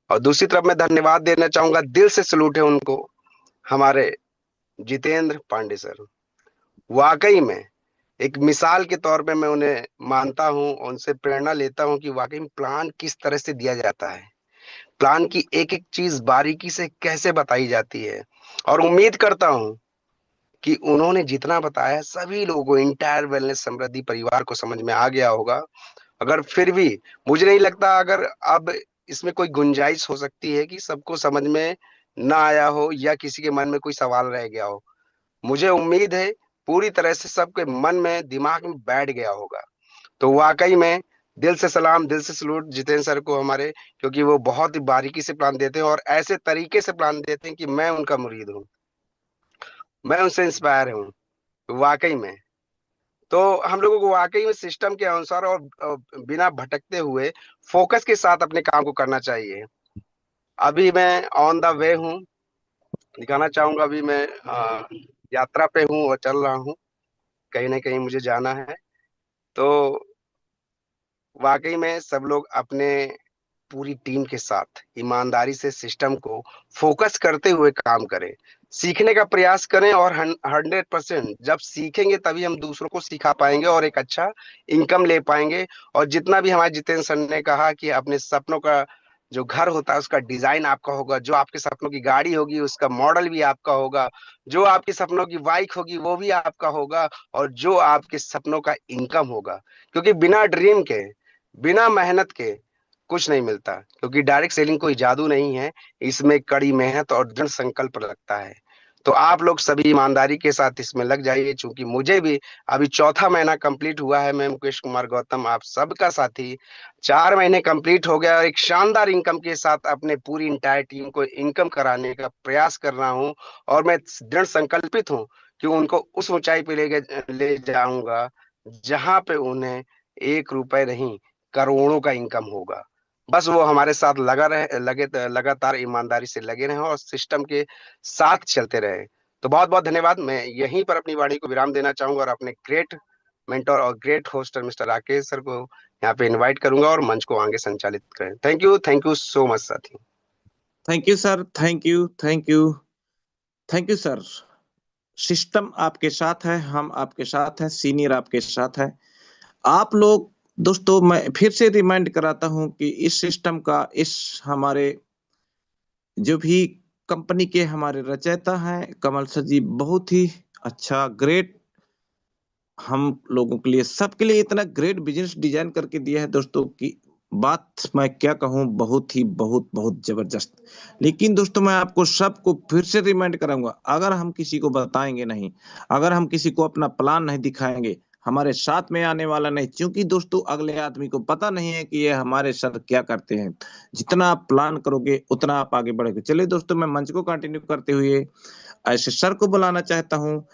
Speaker 5: और दूसरी तरफ मैं धन्यवाद देना चाहूंगा, दिल से सलूट है उनको, हमारे जितेंद्र पांडे सर। वाकई में एक मिसाल के तौर पे मैं उन्हें मानता हूं, उनसे प्रेरणा लेता हूं कि वाकई में प्लान किस तरह से दिया जाता है, प्लान की एक एक चीज बारीकी से कैसे बताई जाती है। और उम्मीद करता हूँ कि उन्होंने जितना बताया सभी लोगों को, इंटायर वेलनेस समृद्धि परिवार को समझ में आ गया होगा। अगर फिर भी मुझे नहीं लगता अगर अब इसमें कोई गुंजाइश हो सकती है कि सबको समझ में ना आया हो या किसी के मन में कोई सवाल रह गया हो। मुझे उम्मीद है पूरी तरह से सबके मन में, दिमाग में बैठ गया होगा। तो वाकई में दिल से सलाम, दिल से सलूट जितेंद्र सर को हमारे, क्योंकि वो बहुत ही बारीकी से प्लान देते हैं और ऐसे तरीके से प्लान देते हैं कि मैं उनका मुरीद हूँ, मैं उनसे इंस्पायर हूँ वाकई में। तो हम लोगों को वाकई में सिस्टम के अनुसार और बिना भटकते हुए फोकस के साथ अपने काम को करना चाहिए। अभी मैं ऑन द वे हूँ, दिखाना चाहूंगा अभी मैं यात्रा पे हूँ और चल रहा हूँ, कहीं ना कहीं मुझे जाना है। तो वाकई में सब लोग अपने पूरी टीम के साथ ईमानदारी से सिस्टम को फोकस करते हुए काम करें, सीखने का प्रयास करें और 100% जब सीखेंगे तभी हम दूसरों को सिखा पाएंगे और एक अच्छा इनकम ले पाएंगे। और जितना भी हमारे जितेंद्र सर ने कहा कि अपने सपनों का जो घर होता है उसका डिजाइन आपका होगा, जो आपके सपनों की गाड़ी होगी उसका मॉडल भी आपका होगा, जो आपके सपनों की बाइक होगी वो भी आपका होगा, और जो आपके सपनों का इनकम होगा। क्योंकि बिना ड्रीम के, बिना मेहनत के कुछ नहीं मिलता, क्योंकि डायरेक्ट सेलिंग कोई जादू नहीं है, इसमें कड़ी मेहनत और दृढ़ संकल्प लगता है। तो आप लोग सभी ईमानदारी के साथ इसमें लग जाइए, क्योंकि मुझे भी अभी चौथा महीना कंप्लीट हुआ है। मैं मुकेश कुमार गौतम, आप सबका साथी, 4 महीने कंप्लीट हो गया और एक शानदार इनकम के साथ अपने पूरी इंटायर टीम को इनकम कराने का प्रयास कर रहा हूँ। और मैं दृढ़ संकल्पित हूँ कि उनको उस ऊंचाई पे ले जाऊंगा जहां पे उन्हें 1 रुपए नहीं, करोड़ों का इनकम होगा। बस वो हमारे साथ लगातार ईमानदारी से लगे रहें और सिस्टम के साथ चलते रहे। तो बहुत बहुत धन्यवाद। मैं यहीं पर अपनी वाणी को विराम देना चाहूंगा और अपने ग्रेट मेंटर और ग्रेट होस्टर मिस्टर राकेश सर को यहाँ पे इनवाइट करूंगा और मंच को आगे संचालित करें। थैंक यू सो मच साथी।
Speaker 4: Thank you sir, thank you, thank you, thank you sir. System आपके साथ है, हम आपके साथ हैं, सीनियर आपके साथ है। आप लोग दोस्तों, मैं फिर से रिमाइंड कराता हूं कि इस सिस्टम का, इस हमारे जो भी कंपनी के हमारे रचयिता हैं कमल सर जी, बहुत ही अच्छा, ग्रेट, हम लोगों के लिए, सबके लिए इतना ग्रेट बिजनेस डिजाइन करके दिया है दोस्तों की बात मैं क्या कहूं, बहुत ही बहुत बहुत जबरदस्त। लेकिन दोस्तों मैं आपको सबको फिर से रिमाइंड कराऊंगा, अगर हम किसी को बताएंगे नहीं, अगर हम किसी को अपना प्लान नहीं दिखाएंगे, हमारे साथ में आने वाला नहीं, क्योंकि दोस्तों अगले आदमी को पता नहीं है कि ये हमारे सर क्या करते हैं। जितना आप प्लान करोगे उतना आप आगे बढ़ोगे। चलिए दोस्तों, मैं मंच को कंटिन्यू करते हुए ऐसे सर को बुलाना चाहता हूँ,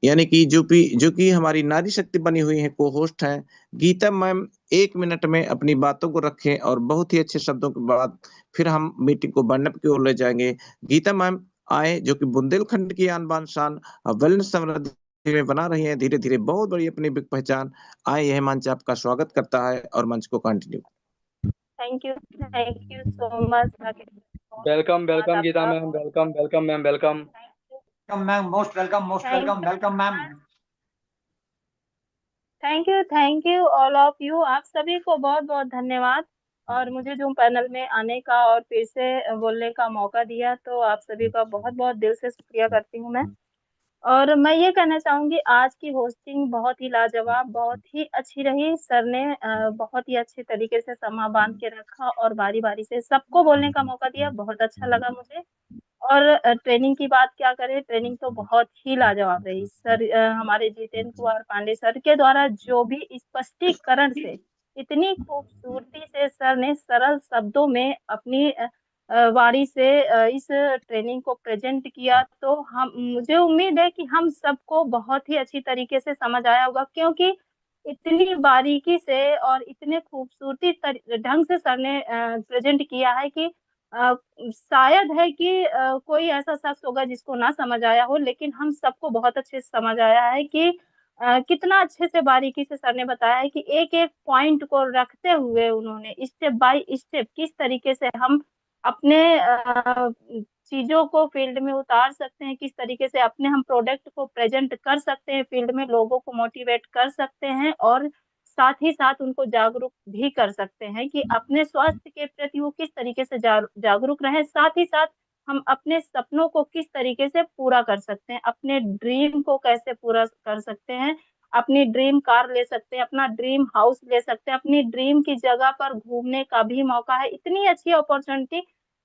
Speaker 4: यानी कि जो कि हमारी नारी शक्ति बनी हुई है, को होस्ट हैं गीता मैम। 1 मिनट में अपनी बातों को रखें और बहुत ही अच्छे शब्दों के बाद फिर हम मीटिंग को बढ़ने की ओर ले जाएंगे। गीता मैम आए, जो कि बुंदेलखंड की आन बान शान वेलनेस समृद्धि में बना रही है धीरे धीरे बहुत बड़ी अपनी बिग पहचान। आए, यह मंच आपका स्वागत करता है और मंच को continue.
Speaker 2: Thank you so much Rakesh.
Speaker 1: Welcome welcome Geeta ma'am, welcome welcome ma'am, welcome
Speaker 6: ma'am, most welcome welcome ma'am.
Speaker 2: Thank you all of you. आप सभी को बहुत बहुत धन्यवाद और मुझे जो पैनल में आने का और फिर से बोलने का मौका दिया, तो आप सभी का बहुत बहुत दिल से शुक्रिया करती हूँ मैं। और मैं ये कहना चाहूंगी, आज की होस्टिंग बहुत ही लाजवाब, बहुत ही अच्छी रही। सर ने बहुत ही अच्छे तरीके से समा बांध के रखा और बारी बारी से सबको बोलने का मौका दिया, बहुत अच्छा लगा मुझे। और ट्रेनिंग की बात क्या करें, ट्रेनिंग तो बहुत ही लाजवाब रही। सर हमारे जितेंद्र कुमार पांडे सर के द्वारा जो भी स्पष्टीकरण से, इतनी खूबसूरती से सर ने सरल शब्दों में अपनी वाणी से इस ट्रेनिंग को प्रेजेंट किया, तो हम, मुझे उम्मीद है कि हम सबको बहुत ही अच्छी तरीके से समझ आया होगा, क्योंकि इतनी बारीकी से और इतने खूबसूरती ढंग से सर ने प्रेजेंट किया है कि शायद है कि कोई ऐसा शख्स होगा जिसको ना समझ आया हो, लेकिन हम सबको बहुत अच्छे से समझ आया है कि कितना अच्छे से बारीकी से सर ने बताया है कि एक एक पॉइंट को रखते हुए उन्होंने स्टेप बाय स्टेप किस तरीके से हम अपने चीजों को फील्ड में उतार सकते हैं, किस तरीके से अपने हम प्रोडक्ट को प्रेजेंट कर सकते हैं फील्ड में, लोगों को मोटिवेट कर सकते हैं और साथ ही साथ उनको जागरूक भी कर सकते हैं कि अपने स्वास्थ्य के प्रति वो किस तरीके से जागरूक रहे। साथ ही साथ हम अपने सपनों को किस तरीके से पूरा कर सकते हैं, अपने ड्रीम को कैसे पूरा कर सकते हैं, अपनी ड्रीम कार ले सकते हैं, अपना ड्रीम हाउस ले सकते हैं, अपनी ड्रीम की जगह पर घूमने का भी मौका है। इतनी अच्छी अपॉर्चुनिटी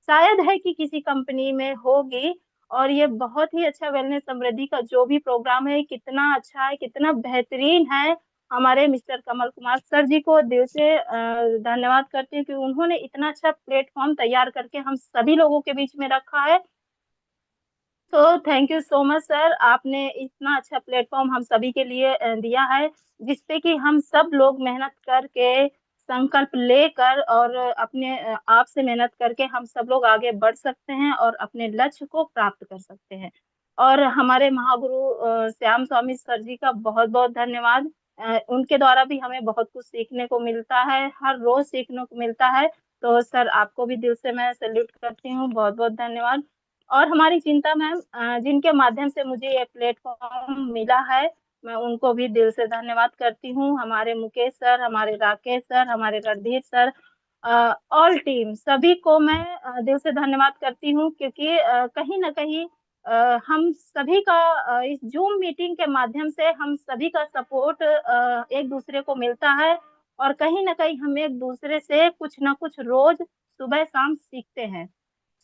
Speaker 2: शायद है कि किसी कंपनी में होगी। और ये बहुत ही अच्छा वेलनेस समृद्धि का जो भी प्रोग्राम है कितना अच्छा है, कितना बेहतरीन है। हमारे मिस्टर कमल कुमार सर जी को दिल से धन्यवाद करती हूँ कि उन्होंने इतना अच्छा प्लेटफॉर्म तैयार करके हम सभी लोगों के बीच में रखा है। तो thank you so much sir, आपने इतना अच्छा प्लेटफॉर्म हम सभी के लिए दिया है, जिसपे कि हम सब लोग मेहनत करके, संकल्प लेकर और अपने आप से मेहनत करके हम सब लोग आगे बढ़ सकते हैं और अपने लक्ष्य को प्राप्त कर सकते हैं। और हमारे महागुरु श्याम स्वामी सर जी का बहुत बहुत धन्यवाद। उनके द्वारा भी हमें बहुत कुछ सीखने को मिलता है, हर रोज सीखने को मिलता है। तो सर आपको भी दिल से मैं सैल्यूट करती हूँ, बहुत बहुत धन्यवाद। और हमारी चिंता मैम जिनके माध्यम से मुझे ये प्लेटफॉर्म मिला है, मैं उनको भी दिल से धन्यवाद करती हूँ। हमारे मुकेश सर, हमारे राकेश सर, हमारे रणधीर सर, ऑल टीम सभी को मैं दिल से धन्यवाद करती हूँ, क्योंकि कहीं ना कहीं हम सभी का इस जूम मीटिंग के माध्यम से हम सभी का सपोर्ट एक दूसरे को मिलता है। और कहीं ना कहीं हम एक दूसरे से कुछ ना कुछ रोज सुबह शाम सीखते हैं।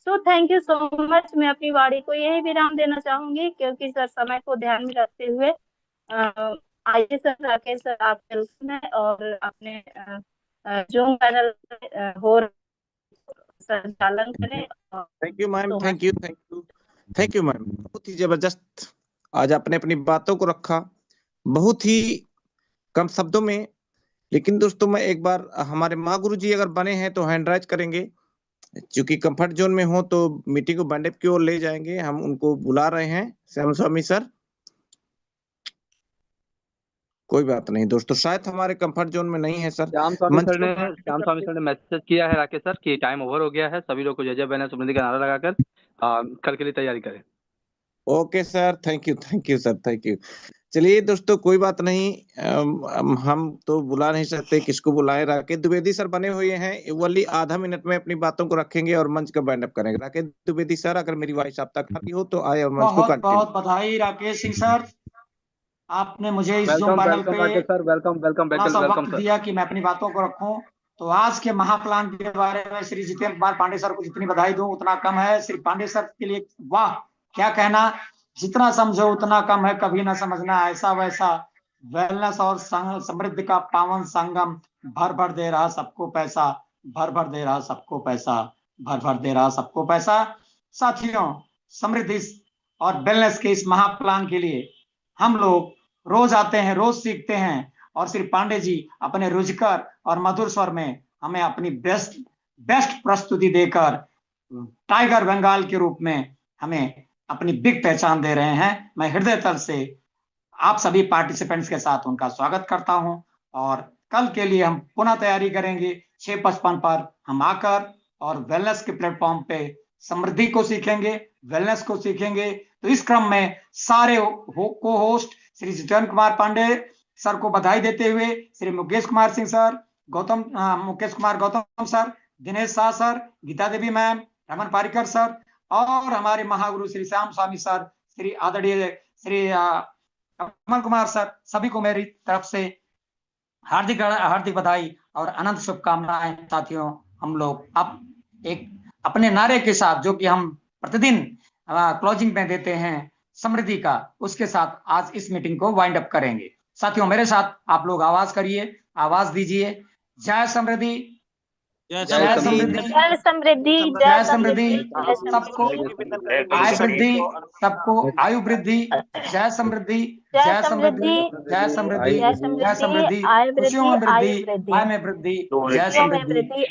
Speaker 2: So thank you so much. मैं अपनी वाणी को यही विराम देना चाहूंगी, क्योंकि सर समय को ध्यान में रखते हुए आइए सर, राकेश सर आप वेलकम है और अपने जूम पैनल हो संचालन करें।
Speaker 4: Thank you ma'am, thank you, thank you, thank you ma'am. बहुत ही जबरदस्त आज आपने अपनी बातों को रखा, बहुत ही कम शब्दों में। लेकिन दोस्तों मैं एक बार हमारे महागुरु जी अगर बने हैं तो हैंड राइज करेंगे, क्योंकि कंफर्ट जोन में हो तो मीटिंग को बाइंड अप की ओर ले जाएंगे। हम उनको बुला रहे हैं, श्याम स्वामी सर। कोई बात नहीं दोस्तों, शायद हमारे कंफर्ट जोन में नहीं है सर।
Speaker 1: श्याम स्वामी सर ने मैसेज किया है राकेश सर कि टाइम ओवर हो गया है, सभी लोग को जय जय बहना समृद्धि का नारा लगाकर कल के लिए तैयारी करें।
Speaker 4: Okay sir, thank you, thank you sir, thank you. चलिए दोस्तों कोई बात नहीं, हम तो बुला नहीं सकते, किसको बुलाएं। राकेश द्विवेदी सर बने हुए हैं, वही आधा मिनट में अपनी बातों को रखेंगे और मंच का बाइंड अप करेंगे। राकेश द्विवेदी सर अगर मेरी वॉइस आप तक आती हो तो आए और मंच को
Speaker 6: बहुत
Speaker 4: कंटिन्यू।
Speaker 6: बहुत बधाई राकेश सिंह सर, आपने मुझे इस जूम
Speaker 1: वेलकम
Speaker 6: पैनल
Speaker 1: वेलकम
Speaker 6: पे
Speaker 1: राकेश सर, वेलकम वेलकम
Speaker 6: थोड़ा सा
Speaker 1: वेलकम
Speaker 6: वक्त
Speaker 1: सर।
Speaker 6: दिया कि मैं अपनी बातों को रखूं। तो आज के महाप्लान के बारे में श्री जितेंद्र कुमार पांडे सर को जितनी बधाई दूं उतना कम है। श्री पांडे सर के लिए वाह क्या कहना, जितना समझो उतना कम है, कभी ना समझना ऐसा वैसा। वेलनेस और समृद्धि का पावन संगम, भर भर दे रहा सबको पैसा, भर भर दे रहा सबको पैसा, भर भर दे रहा सबको पैसा। साथियों, समृद्धि और वेलनेस के इस महाप्लान के लिए हम लोग रोज आते हैं, रोज सीखते हैं। और श्री पांडे जी अपने रुचिकर और मधुर स्वर में हमें अपनी बेस्ट प्रस्तुति देकर टाइगर बंगाल के रूप में हमें अपनी बिग पहचान दे रहे हैं। मैं हृदय तल से आप सभी पार्टिसिपेंट्स के साथ उनका स्वागत करता हूं। और कल के लिए हम पुनः तैयारी करेंगे 6:55 पर हम आकर और वेलनेस के प्लेटफॉर्म पे समृद्धि को सीखेंगे, वेलनेस को सीखेंगे। तो इस क्रम में सारे को होस्ट श्री जितेंद्र कुमार पांडे सर को बधाई देते हुए Shri Mukesh Kumar Singh sir, Mukesh Kumar Gautam sir, Dinesh Shah sir, Geeta Devi ma'am, Raman Parikar sir और हमारे महागुरु श्री श्याम स्वामी सर, श्री आदरणीय श्री कमल कुमार सर, सभी को मेरी तरफ से हार्दिक हार्दिक बधाई और अनंत शुभकामनाएं। साथियों, हम लोग अब एक अपने नारे के साथ जो कि हम प्रतिदिन क्लोजिंग में देते हैं समृद्धि का, उसके साथ आज इस मीटिंग को वाइंड अप करेंगे। साथियों मेरे साथ आप लोग आवाज करिए, आवाज दीजिए। जय समृद्धि, जय समृद्धि,
Speaker 2: जय समृद्धि,
Speaker 6: जय समृद्धि। सबको आय वृद्धि, सबको आयु वृद्धि। जय समृद्धि, जय समृद्धि, जय समृद्धि, जय समृद्धि, खुशियों में वृद्धि, आय में वृद्धि, जय समृद्धि।